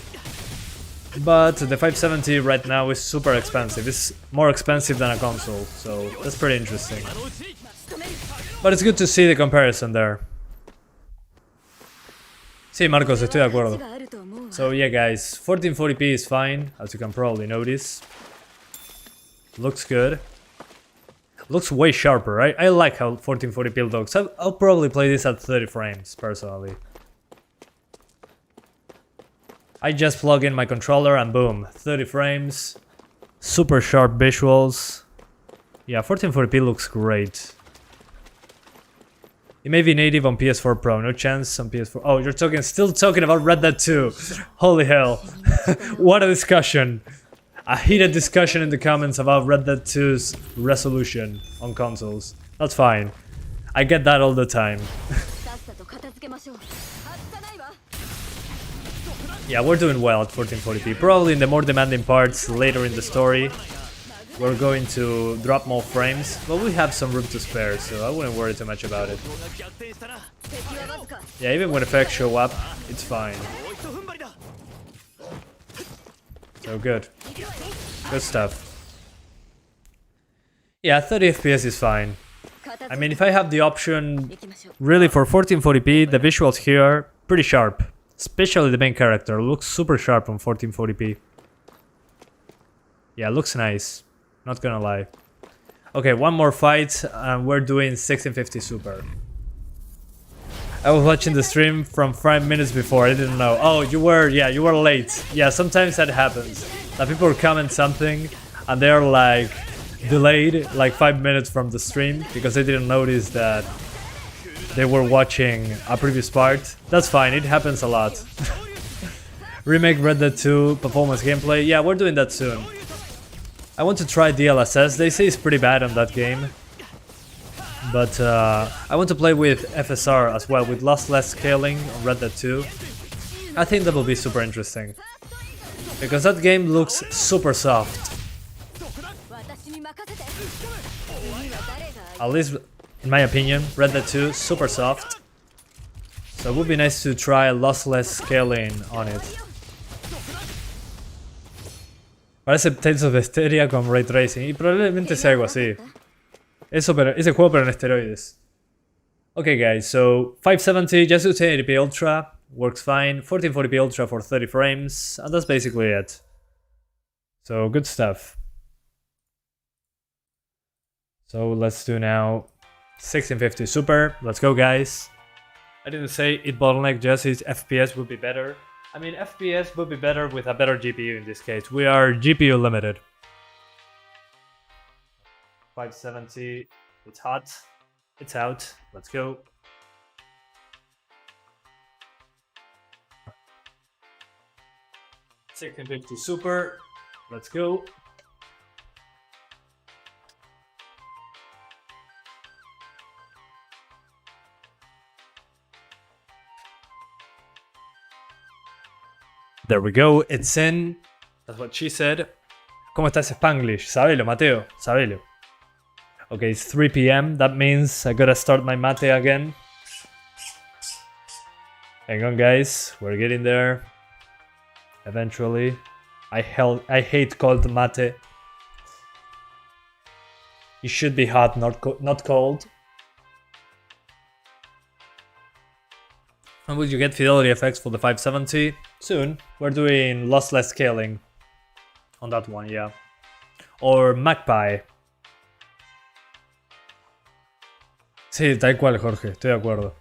But the 570 right now is super expensive. It's more expensive than a console, so that's pretty interesting. But it's good to see the comparison there. Sí, Marcos, estoy de acuerdo. So yeah guys, 1440p is fine, as you can probably notice. Looks good. Looks way sharper, right? I like how 1440p looks. I'll probably play this at 30 frames, personally. I just plug in my controller and boom, 30 frames. Super sharp visuals. Yeah, 1440p looks great. It may be native on PS4 Pro, no chance on PS4. Oh, you're still talking about Red Dead 2. Holy hell. What a discussion. A heated discussion in the comments about Red Dead 2's resolution on consoles. That's fine. I get that all the time. Yeah, we're doing well at 1440p. Probably in the more demanding parts later in the story, we're going to drop more frames, but we have some room to spare, so I wouldn't worry too much about it. Yeah, even when effects show up, it's fine. So good. Good stuff. Yeah, 30 FPS is fine. I mean, if I have the option, really for 1440p, the visuals here are pretty sharp. Especially the main character, looks super sharp on 1440p. Yeah, looks nice. Not gonna lie. Okay, one more fight, and we're doing 1650 Super. I was watching the stream from 5 minutes before, I didn't know. Oh, you were late. Yeah, sometimes that happens. That people comment something, and they're like delayed like 5 minutes from the stream because they didn't notice that they were watching a previous part. That's fine, it happens a lot. Remake Red Dead 2 performance gameplay. Yeah, we're doing that soon. I want to try DLSS. They say it's pretty bad on that game. But I want to play with FSR as well, with lossless scaling on Red Dead 2. I think that will be super interesting. Because that game looks super soft. At least in my opinion, Red Dead 2, super soft. So it would be nice to try lossless scaling on it. Parece Tales of Vesperia con Ray Tracing, y probablemente sea algo así. Ese juego pero en esteroides. Okay guys, so 570, just to 1080p Ultra, works fine. 1440p Ultra for 30 frames, and that's basically it. So good stuff. So let's do now 1650 Super. Let's go, guys. I didn't say it bottleneck, just its FPS would be better. I mean, FPS would be better with a better GPU in this case. We are GPU limited. 570, it's hot. It's out. Let's go. $1650 Super. Let's go. There we go, it's in. That's what she said. ¿Cómo estás, Spanglish? Sabelo, Mateo, sabelo. Okay, it's 3 PM. That means I gotta start my mate again. Hang on, guys. We're getting there. Eventually. I hate cold mate. It should be hot, not cold. And will you get fidelity effects for the 570? Soon. We're doing lossless scaling on that one, yeah. Or Magpie. Sí, tal cual, Jorge, estoy de acuerdo.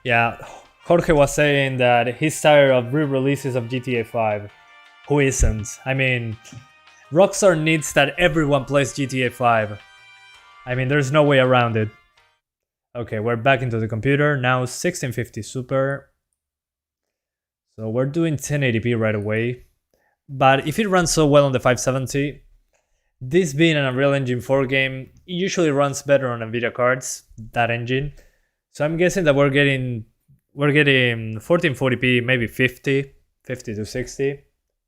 Yeah, Jorge was saying that he's tired of re-releases of GTA 5. Who isn't? I mean, Rockstar needs that everyone plays GTA 5. I mean, there's no way around it. Okay, we're back into the computer. Now 1650 Super. So we're doing 1080p right away. But if it runs so well on the 570, this being an Unreal Engine 4 game, it usually runs better on Nvidia cards, that engine. So I'm guessing that we're getting 1440p, maybe 50 to 60,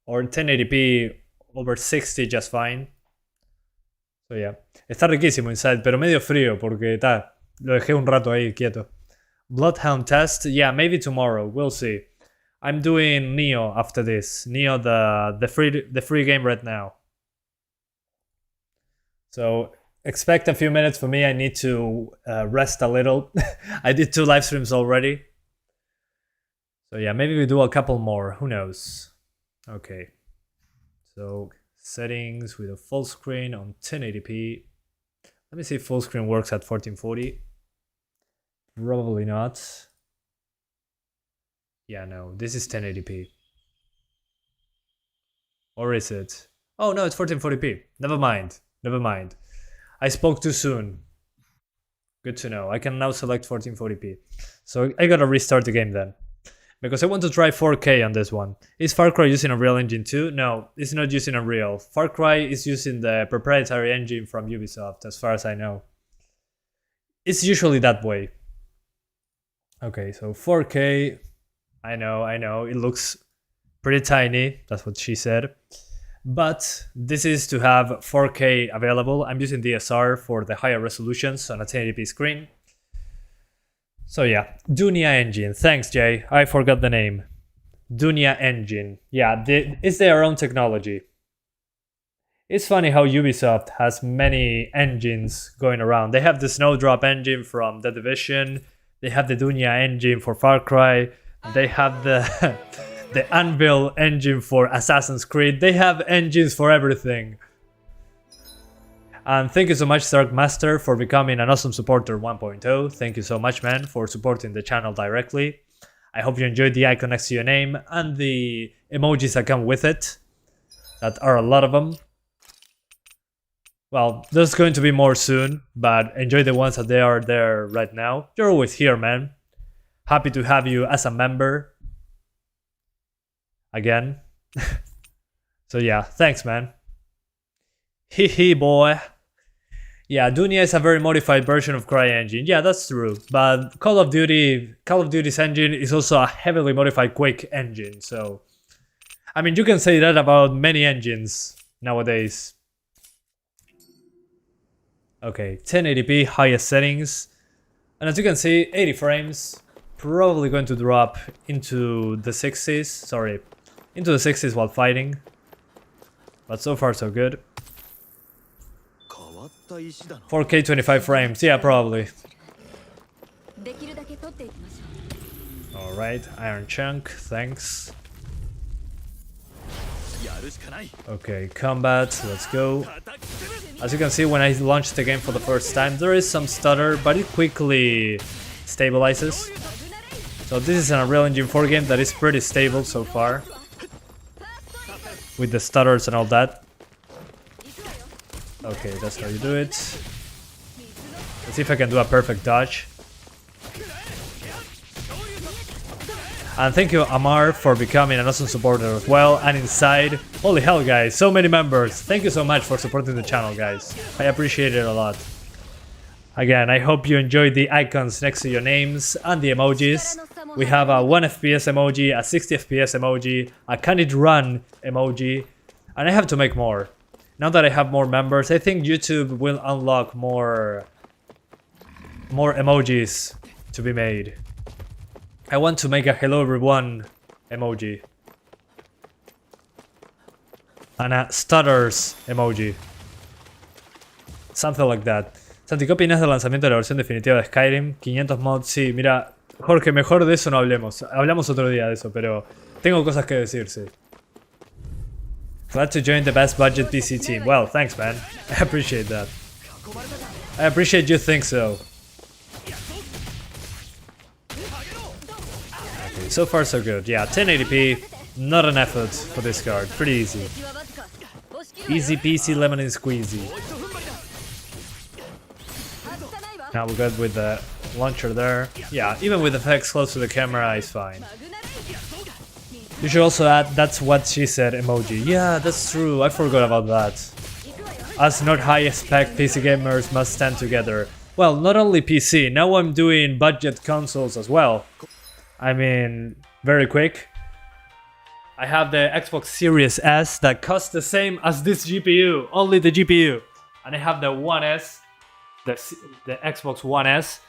or 1080p over 60 just fine. So yeah, está riquísimo Inside, pero medio frío porque lo dejé un rato ahí quieto. Bloodhound test, yeah, maybe tomorrow, we'll see. I'm doing Neo after this. Neo, the free game right now. So expect a few minutes for me. I need to rest a little. I did 2 live streams already. So yeah, maybe we do a couple more. Who knows? Okay. So settings with a full screen on 1080p. Let me see if full screen works at 1440. Probably not. Yeah, no, this is 1080p. Or is it? Oh no, it's 1440p. Never mind. I spoke too soon. Good to know. I can now select 1440p. So I gotta restart the game then. Because I want to try 4K on this one. Is Far Cry using Unreal Engine 2? No, it's not using Unreal. Far Cry is using the proprietary engine from Ubisoft, as far as I know. It's usually that way. Okay, so 4K. I know, it looks pretty tiny. That's what she said. But this is to have 4K available. I'm using DSR for the higher resolutions on a 1080p screen. So yeah, Dunia Engine. Thanks, Jay. I forgot the name. Dunia Engine. Yeah, it's their own technology. It's funny how Ubisoft has many engines going around. They have the Snowdrop engine from The Division. They have the Dunia engine for Far Cry. They have the the Anvil engine for Assassin's Creed. They have engines for everything. And thank you so much, Stark Master, for becoming an awesome supporter 1.0. Thank you so much, man, for supporting the channel directly. I hope you enjoyed the icon next to your name and the emojis that come with it. That are a lot of them. Well, there's going to be more soon, but enjoy the ones that they are there right now. You're always here, man. Happy to have you as a member. Again. So yeah, thanks, man. Hee boy. Yeah, Dunia is a very modified version of CryEngine. Yeah, that's true. But Call of Duty's engine is also a heavily modified Quake engine. So, I mean, you can say that about many engines nowadays. Okay, 1080p, highest settings. And as you can see, 80 frames. Probably going to drop into the 60s. Sorry, into the 60s while fighting. But so far so good. 4K 25 frames, yeah, probably. Alright, Iron Chunk, thanks. Okay, combat, let's go. As you can see, when I launched the game for the first time, there is some stutter, but it quickly stabilizes. So this is an Unreal Engine 4 game that is pretty stable so far. With the stutters and all that. Okay, that's how you do it. Let's see if I can do a perfect dodge. And thank you, Amar, for becoming an awesome supporter as well. And inside, holy hell, guys, so many members. Thank you so much for supporting the channel, guys. I appreciate it a lot. Again, I hope you enjoyed the icons next to your names and the emojis. We have a 1 FPS emoji, a 60 FPS emoji, a can it run emoji, and I have to make more. Now that I have more members, I think YouTube will unlock more emojis to be made. I want to make a hello everyone emoji. And a stutters emoji. Something like that. Santi, ¿qué opinas del lanzamiento de la versión definitiva de Skyrim? 500 mods, sí, mira, Jorge, mejor de eso no hablemos. Hablamos otro día de eso, pero tengo cosas que decir, sí. Glad to join the best budget PC team. Well, thanks, man. I appreciate that. I appreciate you think so. Okay, so far so good. Yeah, 1080p, not an effort for this card. Pretty easy. Easy peasy lemon and squeezy. Now we're good with the launcher there. Yeah, even with effects close to the camera is fine. You should also add "that's what she said" emoji. Yeah, that's true, I forgot about that. Us not high-spec PC gamers must stand together. Well, not only PC, now I'm doing budget consoles as well. I mean, very quick. I have the Xbox Series S that costs the same as this GPU, only the GPU. And I have the One S, the Xbox One S,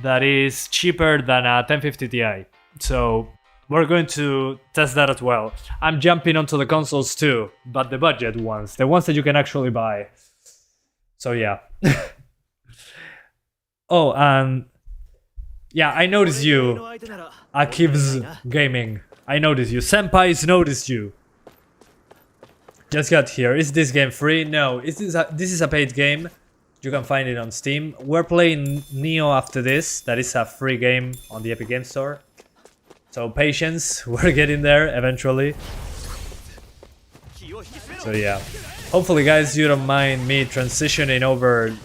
that is cheaper than a 1050 Ti. So we're going to test that as well. I'm jumping onto the consoles too, but the budget ones, the ones that you can actually buy. So yeah. Oh, and yeah, I noticed you, Akiv's Gaming. I noticed you. Senpai's noticed you. Just got here. Is this game free? No, this is a paid game. You can find it on Steam. We're playing Neo after this. That is a free game on the Epic Games Store. So patience, we're getting there eventually. So yeah. Hopefully guys you don't mind me transitioning over,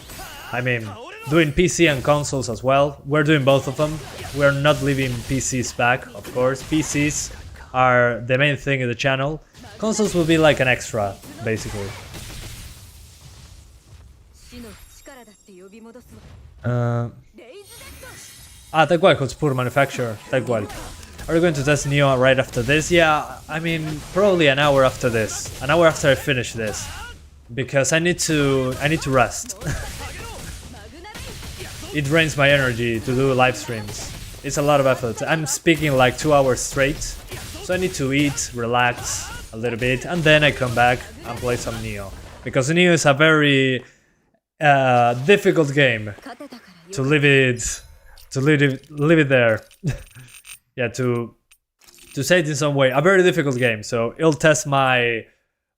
I mean, doing PC and consoles as well. We're doing both of them. We're not leaving PCs back, of course. PCs are the main thing in the channel. Consoles will be like an extra, basically. Tal cual, Hotspur manufacturer, tal cual. Are you going to test Neo right after this? Yeah, I mean, probably an hour after this. An hour after I finish this. Because I need to rest. It drains my energy to do live streams. It's a lot of effort. I'm speaking like 2 hours straight. So I need to eat, relax a little bit, and then I come back and play some Neo. Because Neo is a very difficult game to leave it there. Yeah, to say it in some way, a very difficult game. So it'll test my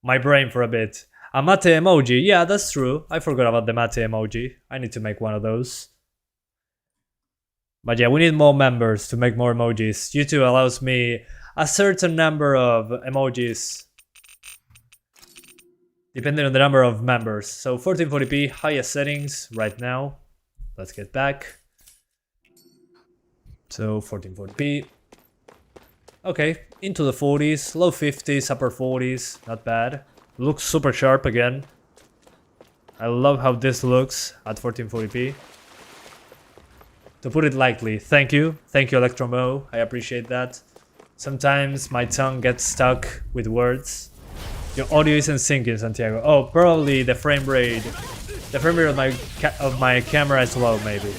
brain for a bit. A mate emoji, yeah, that's true. I forgot about the mate emoji. I need to make one of those. But yeah, we need more members to make more emojis. YouTube allows me a certain number of emojis depending on the number of members. So 1440p, highest settings right now. Let's get back. So 1440p. Okay, into the 40s, low 50s, upper 40s, not bad. Looks super sharp again. I love how this looks at 1440p. To put it lightly, thank you Electromo, I appreciate that. Sometimes my tongue gets stuck with words. Your audio isn't syncing, Santiago. Oh, probably the frame rate. The frame rate of my camera is low, maybe.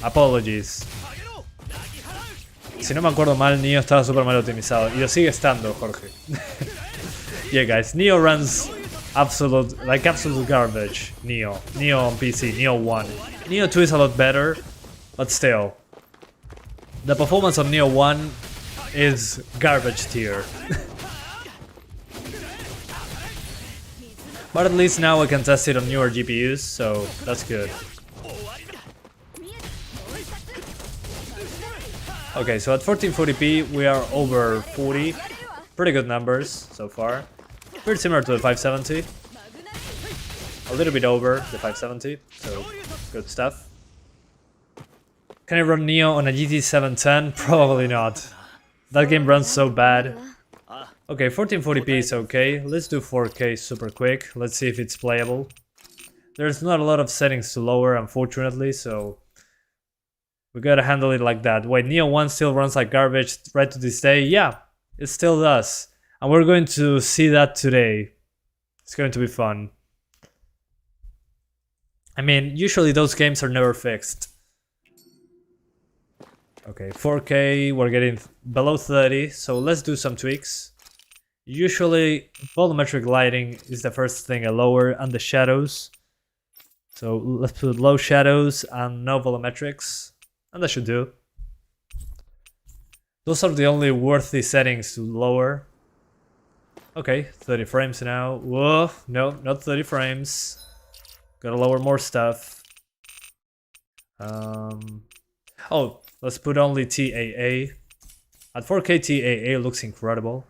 Apologies. Si no me acuerdo mal, Neo estaba super mal optimizado. Y lo sigue estando, Jorge. Yeah, guys, Neo runs absolute garbage. Neo on PC, Neo 1. Neo 2 is a lot better, but still. The performance of Neo 1 is garbage tier. But at least now I can test it on newer GPUs, so that's good. Okay, so at 1440p we are over 40. Pretty good numbers so far. Pretty similar to the 570. A little bit over the 570, so good stuff. Can I run Neo on a GT 710? Probably not. That game runs so bad. Okay, 1440p is okay. Let's do 4K super quick. Let's see if it's playable. There's not a lot of settings to lower, unfortunately, so we gotta handle it like that. Wait, Neo 1 still runs like garbage right to this day? Yeah, it still does. And we're going to see that today. It's going to be fun. I mean, usually those games are never fixed. Okay, 4K, we're getting below 30, so let's do some tweaks. Usually, volumetric lighting is the first thing I lower, and the shadows. So let's put low shadows and no volumetrics, and that should do. Those are the only worthy settings to lower. Okay, 30 frames now. Whoa, no, not 30 frames. Gotta lower more stuff. Oh, let's put only TAA. At 4K TAA looks incredible.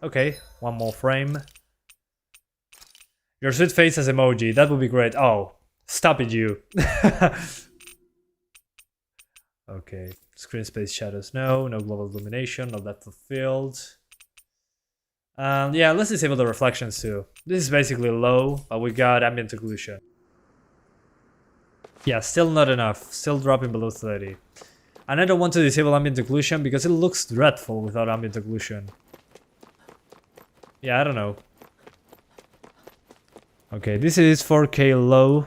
Okay, one more frame. Your sweet face as emoji, that would be great. Oh, stop it, you. Okay, screen space shadows, no global illumination, no depth of field. Yeah, let's disable the reflections too. This is basically low, but we got ambient occlusion. Yeah, still not enough, still dropping below 30. And I don't want to disable ambient occlusion because it looks dreadful without ambient occlusion. Yeah, I don't know. Okay, this is 4K low.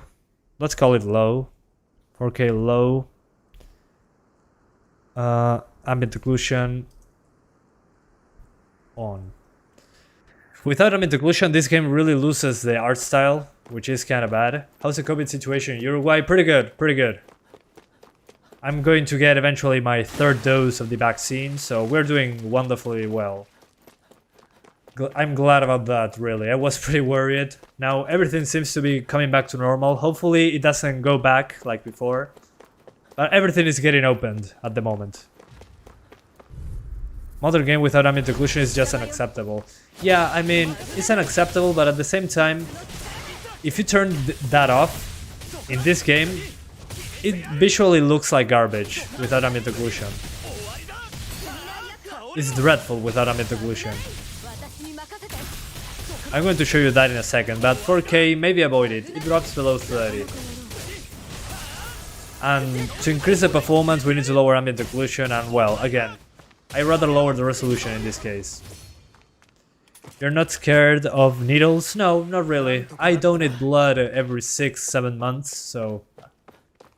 Let's call it low. 4K low. Ambient occlusion on. Without ambient occlusion, this game really loses the art style, which is kind of bad. How's the COVID situation in Uruguay? Pretty good, pretty good. I'm going to get eventually my 3rd dose of the vaccine, so we're doing wonderfully well. I'm glad about that, really. I was pretty worried. Now everything seems to be coming back to normal. Hopefully it doesn't go back like before. But everything is getting opened at the moment. Modern game without ambient occlusion is just unacceptable. Yeah, I mean, it's unacceptable, but at the same time, if you turn that off, in this game, it visually looks like garbage without ambient occlusion. It's dreadful without ambient occlusion. I'm going to show you that in a second, but 4K, maybe avoid it. It drops below 30. And to increase the performance, we need to lower ambient occlusion, and well, again, I rather lower the resolution in this case. You're not scared of needles? No, not really. I donate blood every 6-7 months, so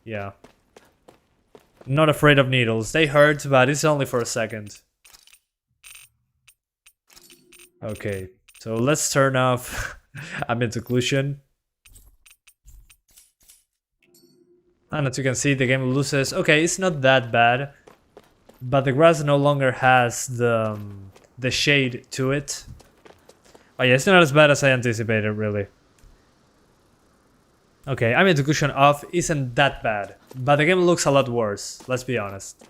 yeah. Not afraid of needles. They hurt, but it's only for a second. Okay, so let's turn off ambient occlusion. And as you can see, the game loses. Okay, it's not that bad, but the grass no longer has the shade to it. Oh yeah, it's not as bad as I anticipated, really. Okay, ambient occlusion off isn't that bad, but the game looks a lot worse, let's be honest.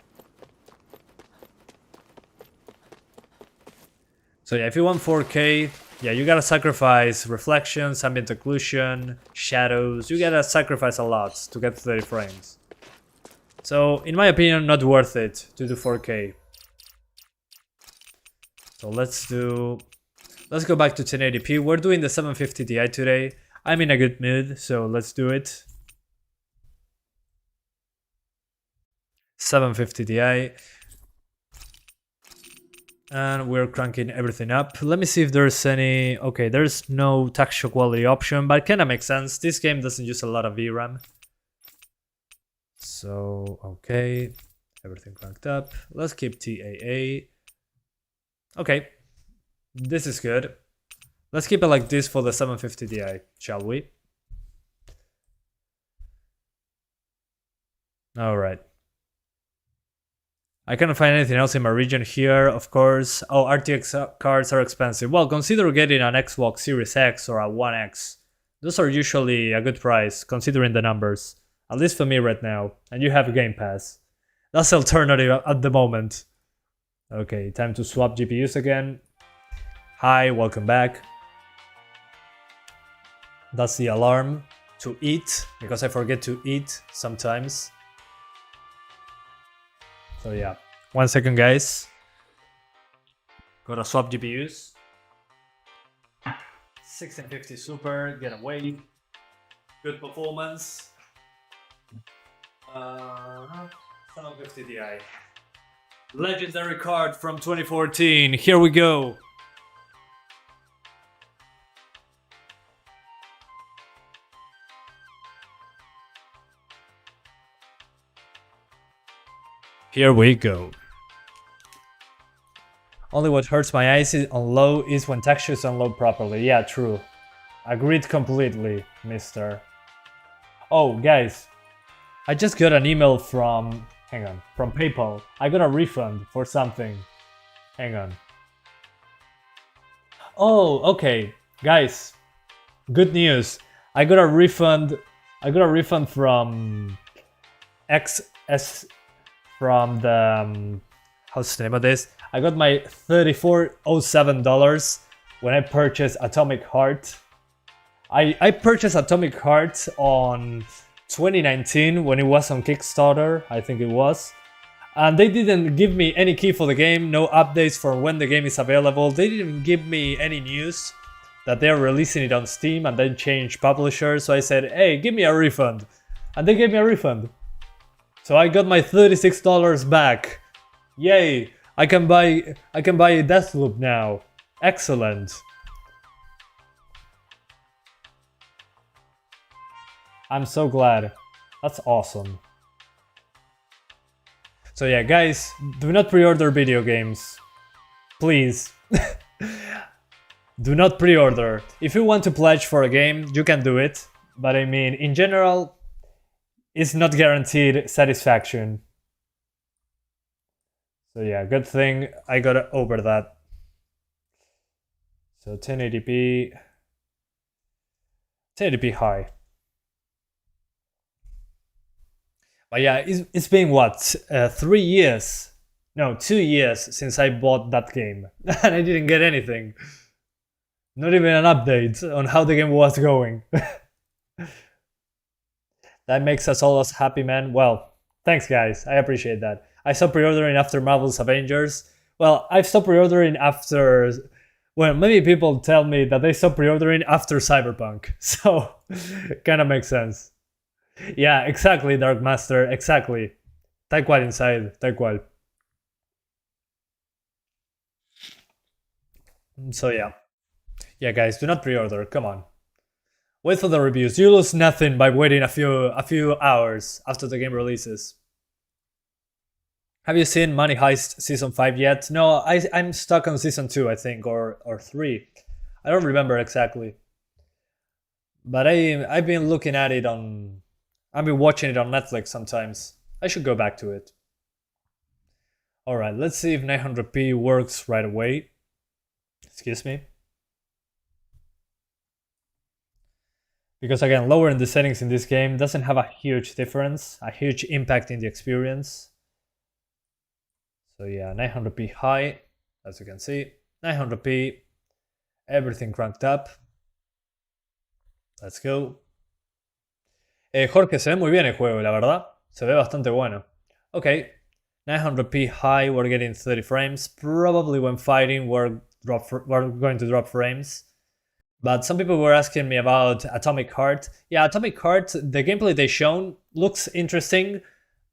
So yeah, if you want 4K, yeah, you gotta sacrifice reflections, ambient occlusion, shadows. You gotta sacrifice a lot to get 30 frames. So, in my opinion, not worth it to do 4K. So let's go back to 1080p. We're doing the 750 Ti today. I'm in a good mood, so let's do it. 750 Ti. And we're cranking everything up. Let me see if there's any... Okay, there's no texture quality option, but it kinda makes sense. This game doesn't use a lot of VRAM. So, okay. Everything cranked up. Let's keep TAA. Okay. This is good. Let's keep it like this for the 750 Ti, shall we? Alright. I cannot find anything else in my region here, of course. Oh, RTX cards are expensive. Well, consider getting an Xbox Series X or a One X. Those are usually a good price, considering the numbers. At least for me right now. And you have Game Pass. That's the alternative at the moment. Okay, time to swap GPUs again. Hi, welcome back. That's the alarm to eat, because I forget to eat sometimes. So yeah, 1 second guys. Gotta swap GPUs. 1650 Super, get away. Good performance. 750 Ti. Legendary card from 2014, here we go. Here we go. Only what hurts my eyes on low is when textures unload properly. Yeah, true. Agreed completely, mister. Oh, guys, I just got an email from, from PayPal. I got a refund for something. Hang on. Oh, okay, guys, good news. I got a refund. I got a refund from from the how's the name of this? I got my $34.07 when I purchased Atomic Heart. I purchased Atomic Heart on 2019 when it was on Kickstarter, I think it was. And they didn't give me any key for the game, no updates for when the game is available. They didn't give me any news that they're releasing it on Steam and then change publisher. So I said, hey, give me a refund. And they gave me a refund. So I got my $36 back. Yay! I can buy Deathloop now. Excellent. I'm so glad. That's awesome. So yeah, guys, do not pre-order video games. Please. Do not pre-order. If you want to pledge for a game, you can do it. But I mean, in general, it's not guaranteed satisfaction. So yeah, good thing I got over that. So 1080p high. But yeah, it's been what, 3 years? No, 2 years since I bought that game. And I didn't get anything. Not even an update on how the game was going. That makes us all happy, man. Well, thanks guys, I appreciate that. I stopped pre-ordering after Marvel's Avengers. Well, I've stopped pre-ordering after... Well, many people tell me that they stopped pre-ordering after Cyberpunk. So, kinda makes sense. Yeah, exactly, Dark Master, exactly. Tal cual inside, tal cual. So yeah. Yeah, guys, do not pre-order, come on. Wait for the reviews. You lose nothing by waiting a few hours after the game releases. Have you seen Money Heist Season 5 yet? No, I'm stuck on Season 2, I think, or 3. I don't remember exactly. But I've been looking at it on... I've been watching it on Netflix sometimes. I should go back to it. Alright, let's see if 900p works right away. Excuse me. Because again, lowering the settings in this game doesn't have a huge difference, a huge impact in the experience. So yeah, 900p high, as you can see. 900p, everything cranked up. Let's go. Jorge, se ve muy bien el juego, la verdad. Se ve bastante bueno. Okay, 900p high, we're getting 30 frames. Probably when fighting, we're going to drop frames. But some people were asking me about Atomic Heart. Yeah, Atomic Heart, the gameplay they shown looks interesting,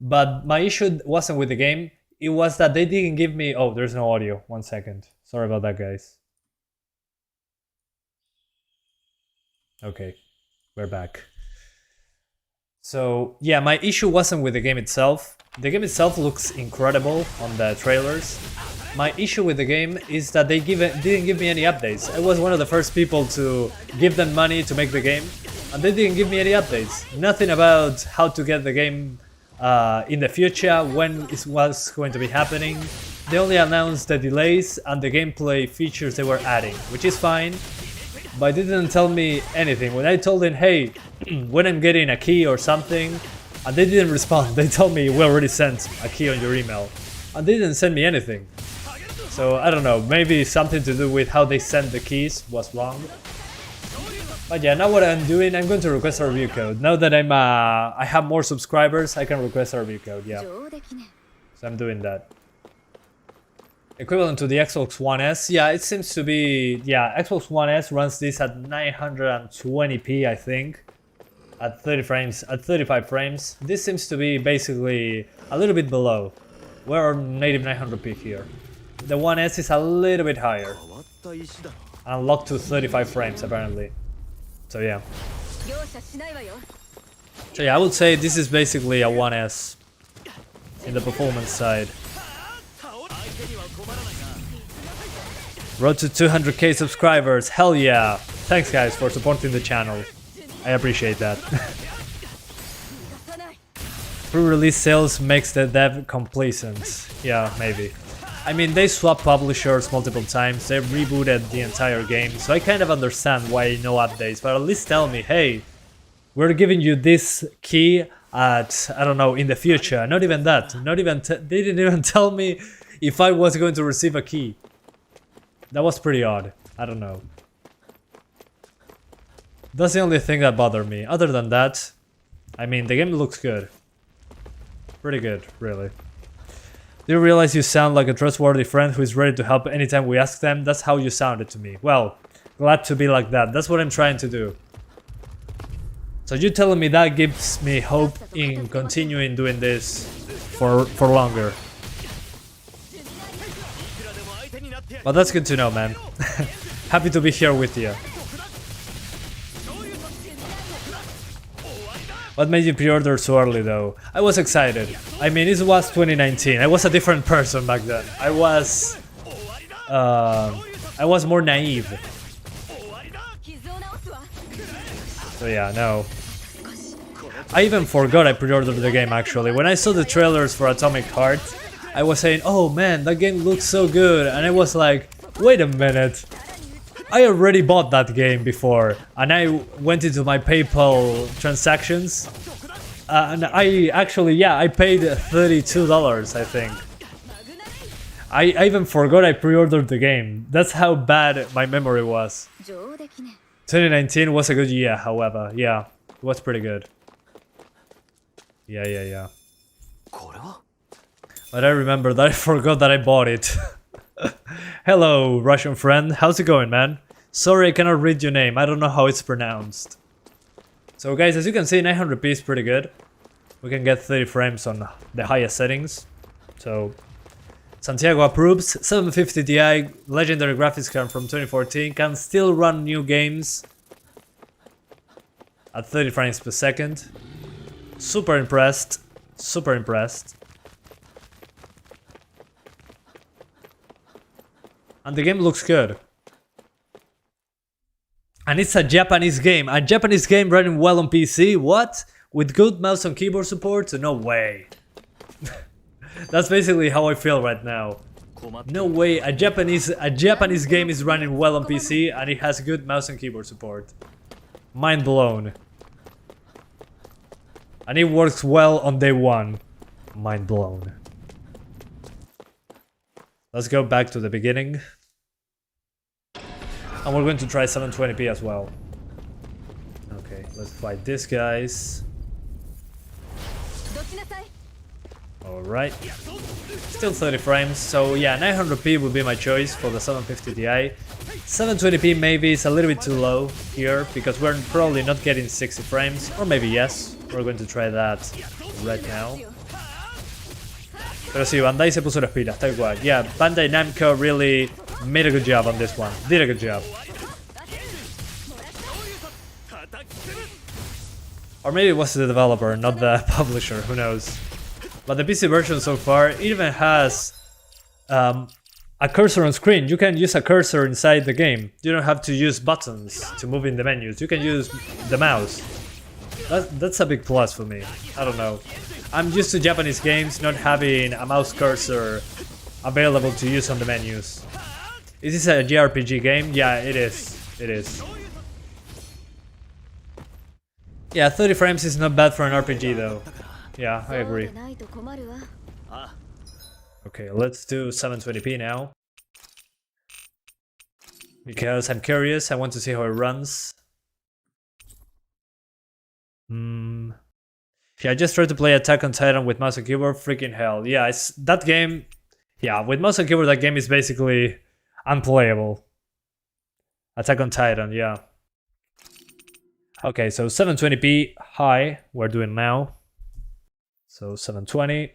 but my issue wasn't with the game. It was that they didn't give me... Oh, there's no audio. 1 second. Sorry about that, guys. Okay, we're back. So, yeah, my issue wasn't with the game itself. The game itself looks incredible on the trailers. My issue with the game is that they didn't give me any updates. I was one of the first people to give them money to make the game, and they didn't give me any updates. Nothing about how to get the game in the future, when it was going to be happening. They only announced the delays and the gameplay features they were adding, which is fine, but they didn't tell me anything. When I told them, hey, when I'm getting a key or something, and they didn't respond. They told me, we already sent a key on your email, and they didn't send me anything. So I don't know, maybe something to do with how they sent the keys was wrong. But yeah, now what I'm doing, I'm going to request a review code. Now that I have more subscribers, I can request a review code, yeah. So I'm doing that. Equivalent to the Xbox One S, yeah, it seems to be, yeah, Xbox One S runs this at 920p, I think. At 30 frames, at 35 frames. This seems to be basically a little bit below. We're on native 900p here. The One S is a little bit higher. Unlocked to 35 frames apparently. So yeah. So yeah, I would say this is basically a One S in the performance side. Road to 200k subscribers, hell yeah! Thanks guys for supporting the channel. I appreciate that. Pre-release sales makes the dev complacent. Yeah, maybe. I mean, they swapped publishers multiple times, they rebooted the entire game, so I kind of understand why no updates, but at least tell me, hey, we're giving you this key at, I don't know, in the future. Not even that. They didn't even tell me if I was going to receive a key. That was pretty odd. I don't know. That's the only thing that bothered me. Other than that, I mean, the game looks good. Pretty good, really. Do you realize you sound like a trustworthy friend who is ready to help anytime we ask them? That's how you sounded to me. Well, glad to be like that. That's what I'm trying to do. So you telling me that gives me hope in continuing doing this for longer. But that's good to know, man. Happy to be here with you. What made you pre-order so early though? I was excited. I mean, it was 2019. I was a different person back then. I was more naive. So yeah, no. I even forgot I pre-ordered the game actually. When I saw the trailers for Atomic Heart, I was saying, oh man, that game looks so good. And I was like, wait a minute. I already bought that game before, and I went into my PayPal transactions, and I actually, yeah, I paid $32, I think. I even forgot I pre-ordered the game. That's how bad my memory was. 2019 was a good year, however, yeah, it was pretty good. Yeah. But I remember that I forgot that I bought it. Hello, Russian friend. How's it going, man? Sorry, I cannot read your name. I don't know how it's pronounced. So, guys, as you can see, 900p is pretty good. We can get 30 frames on the highest settings. So, Santiago approves. 750 Ti, legendary graphics card from 2014, can still run new games at 30 frames per second. Super impressed. Super impressed. And the game looks good. And it's a Japanese game. A Japanese game running well on PC? What? With good mouse and keyboard support? No way. That's basically how I feel right now. No way, a Japanese game is running well on PC and it has good mouse and keyboard support. Mind blown. And it works well on day one. Mind blown. Let's go back to the beginning. And we're going to try 720p as well. Okay, let's fight these guys. Alright. Still 30 frames, so yeah, 900p would be my choice for the 750 Ti. 720p maybe is a little bit too low here, because we're probably not getting 60 frames. Or maybe yes, we're going to try that right now. Pero sí, Bandai se puso las pilas, tal cual. Yeah, Bandai Namco really made a good job on this one. Did a good job. Or maybe it was the developer, not the publisher, who knows. But the PC version so far, it even has a cursor on screen. You can use a cursor inside the game. You don't have to use buttons to move in the menus. You can use the mouse. That's a big plus for me. I don't know. I'm used to Japanese games not having a mouse cursor available to use on the menus. Is this a JRPG game? Yeah, it is. It is. Yeah, 30 frames is not bad for an RPG though. Yeah, I agree. Okay, let's do 720p now. Because I'm curious, I want to see how it runs. Yeah, I just tried to play Attack on Titan with mouse and keyboard, freaking hell. Yeah, it's that game. Yeah, with mouse and keyboard, that game is basically unplayable. Attack on Titan, yeah. Okay, so 720p high, we're doing now. So 720.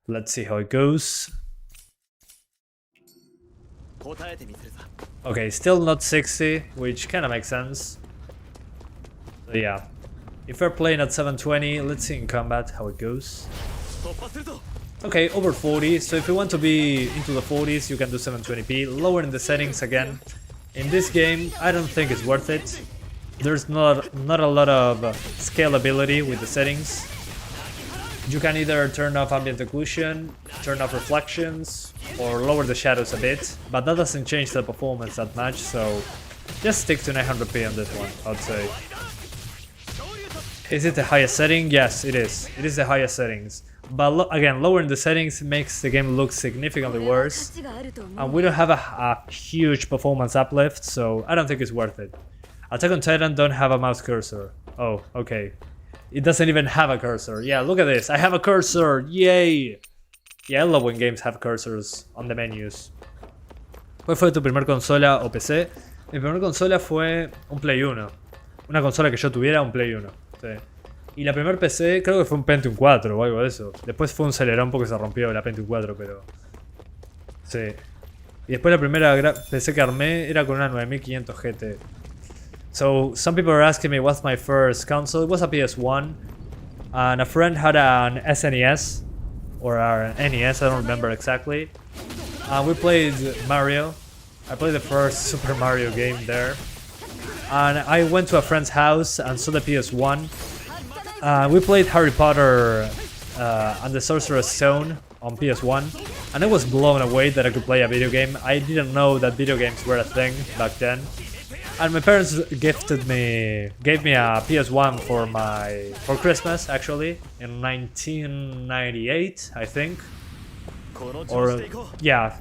Let's see how it goes. Okay, still not 60, which kind of makes sense. So yeah. If we're playing at 720, let's see in combat how it goes. Okay, over 40, so if you want to be into the 40s, you can do 720p. Lowering the settings again. In this game, I don't think it's worth it. There's not a lot of scalability with the settings. You can either turn off ambient occlusion, turn off reflections, or lower the shadows a bit, but that doesn't change the performance that much, so just stick to 900p on this one, I'd say. Is it the highest setting? Yes, it is. It is the highest settings. But again, lowering the settings makes the game look significantly worse. And we don't have a huge performance uplift, so I don't think it's worth it. Attack on Titan don't have a mouse cursor. Oh, okay. It doesn't even have a cursor. Yeah, look at this. I have a cursor. Yay! Yeah, I love when games have cursors on the menus. ¿Cuál fue tu primer consola o PC? Mi primera consola fue un Play 1. Una consola que yo tuviera, un Play 1. Sí. Y la primer PC creo que fue un Pentium 4 o algo de eso. Después fue un Celeron porque se rompió la Pentium 4, pero... Sí. Y después la primera PC que armé era con una 9500 GT. So, some people are asking me what's my first console. It was a PS1. And a friend had an SNES. Or an NES, I don't remember exactly. We played Mario. I played the first Super Mario game there. And I went to a friend's house and saw the PS1. We played Harry Potter and the Sorcerer's Stone on PS1. And I was blown away that I could play a video game. I didn't know that video games were a thing back then. And my parents gave me a PS1 for Christmas, actually, in 1998, I think. Or, yeah,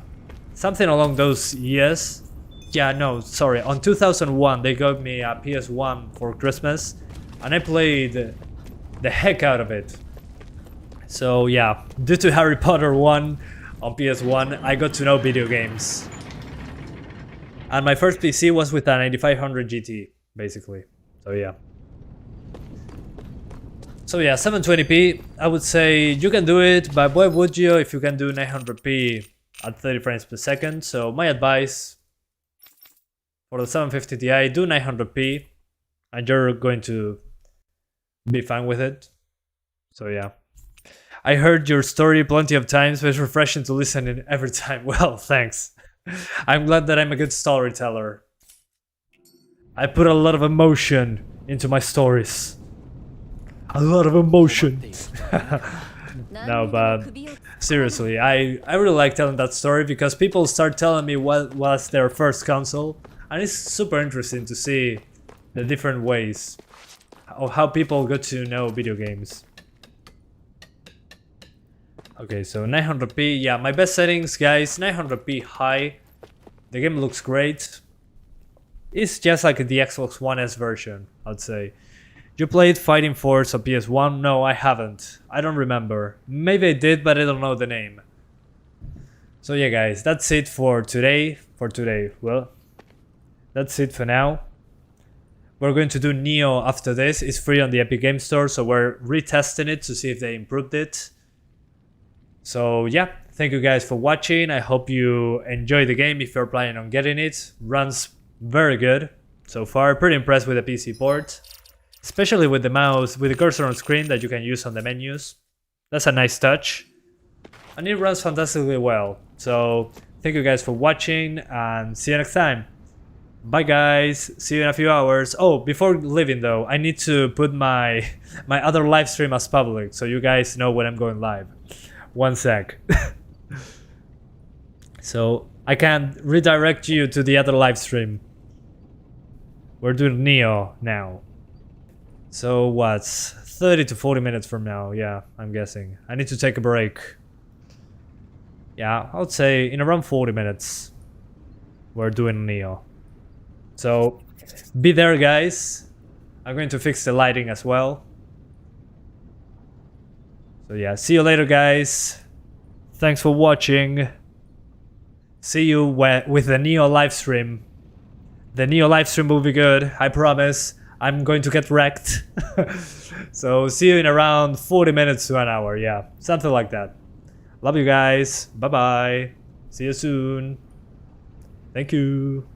something along those years. Yeah, no, sorry, on 2001 they gave me a PS1 for Christmas, and I played the heck out of it. So yeah, due to Harry Potter 1 on PS1, I got to know video games. And my first PC was with a 9500 GT, basically. So yeah. So yeah, 720p, I would say you can do it, but why would you if you can do 900p at 30 frames per second? So my advice for the 750 Ti, do 900p, and you're going to be fine with it. So yeah. I heard your story plenty of times, but it's refreshing to listen in every time. Well, thanks. I'm glad that I'm a good storyteller. I put a lot of emotion into my stories. A lot of emotion. No, but seriously, I really like telling that story because people start telling me what was their first console, and it's super interesting to see the different ways of how people got to know video games. Okay, so 900p, yeah, my best settings, guys, 900p high. The game looks great. It's just like the Xbox One S version, I'd say. You played Fighting Force on PS1? No, I haven't. I don't remember. Maybe I did, but I don't know the name. So yeah, guys, that's it for today. Well, that's it for now. We're going to do Neo after this. It's free on the Epic Game Store, so we're retesting it to see if they improved it. So yeah, thank you guys for watching. I hope you enjoy the game if you're planning on getting it. Runs very good so far. Pretty impressed with the PC port. Especially with the mouse, with the cursor on screen that you can use on the menus. That's a nice touch. And it runs fantastically well. So thank you guys for watching and see you next time. Bye guys, see you in a few hours. Oh, before leaving though, I need to put my other live stream as public so you guys know when I'm going live. One sec. So I can redirect you to the other live stream. We're doing Neo now. So what's 30 to 40 minutes from now? Yeah, I'm guessing. I need to take a break. Yeah, I would say in around 40 minutes we're doing Neo. So be there, guys. I'm going to fix the lighting as well. So yeah, see you later, guys. Thanks for watching. See you with the Neo live stream. The Neo live stream will be good, I promise. I'm going to get wrecked. So see you in around 40 minutes to an hour, yeah. Something like that. Love you guys. Bye-bye. See you soon. Thank you.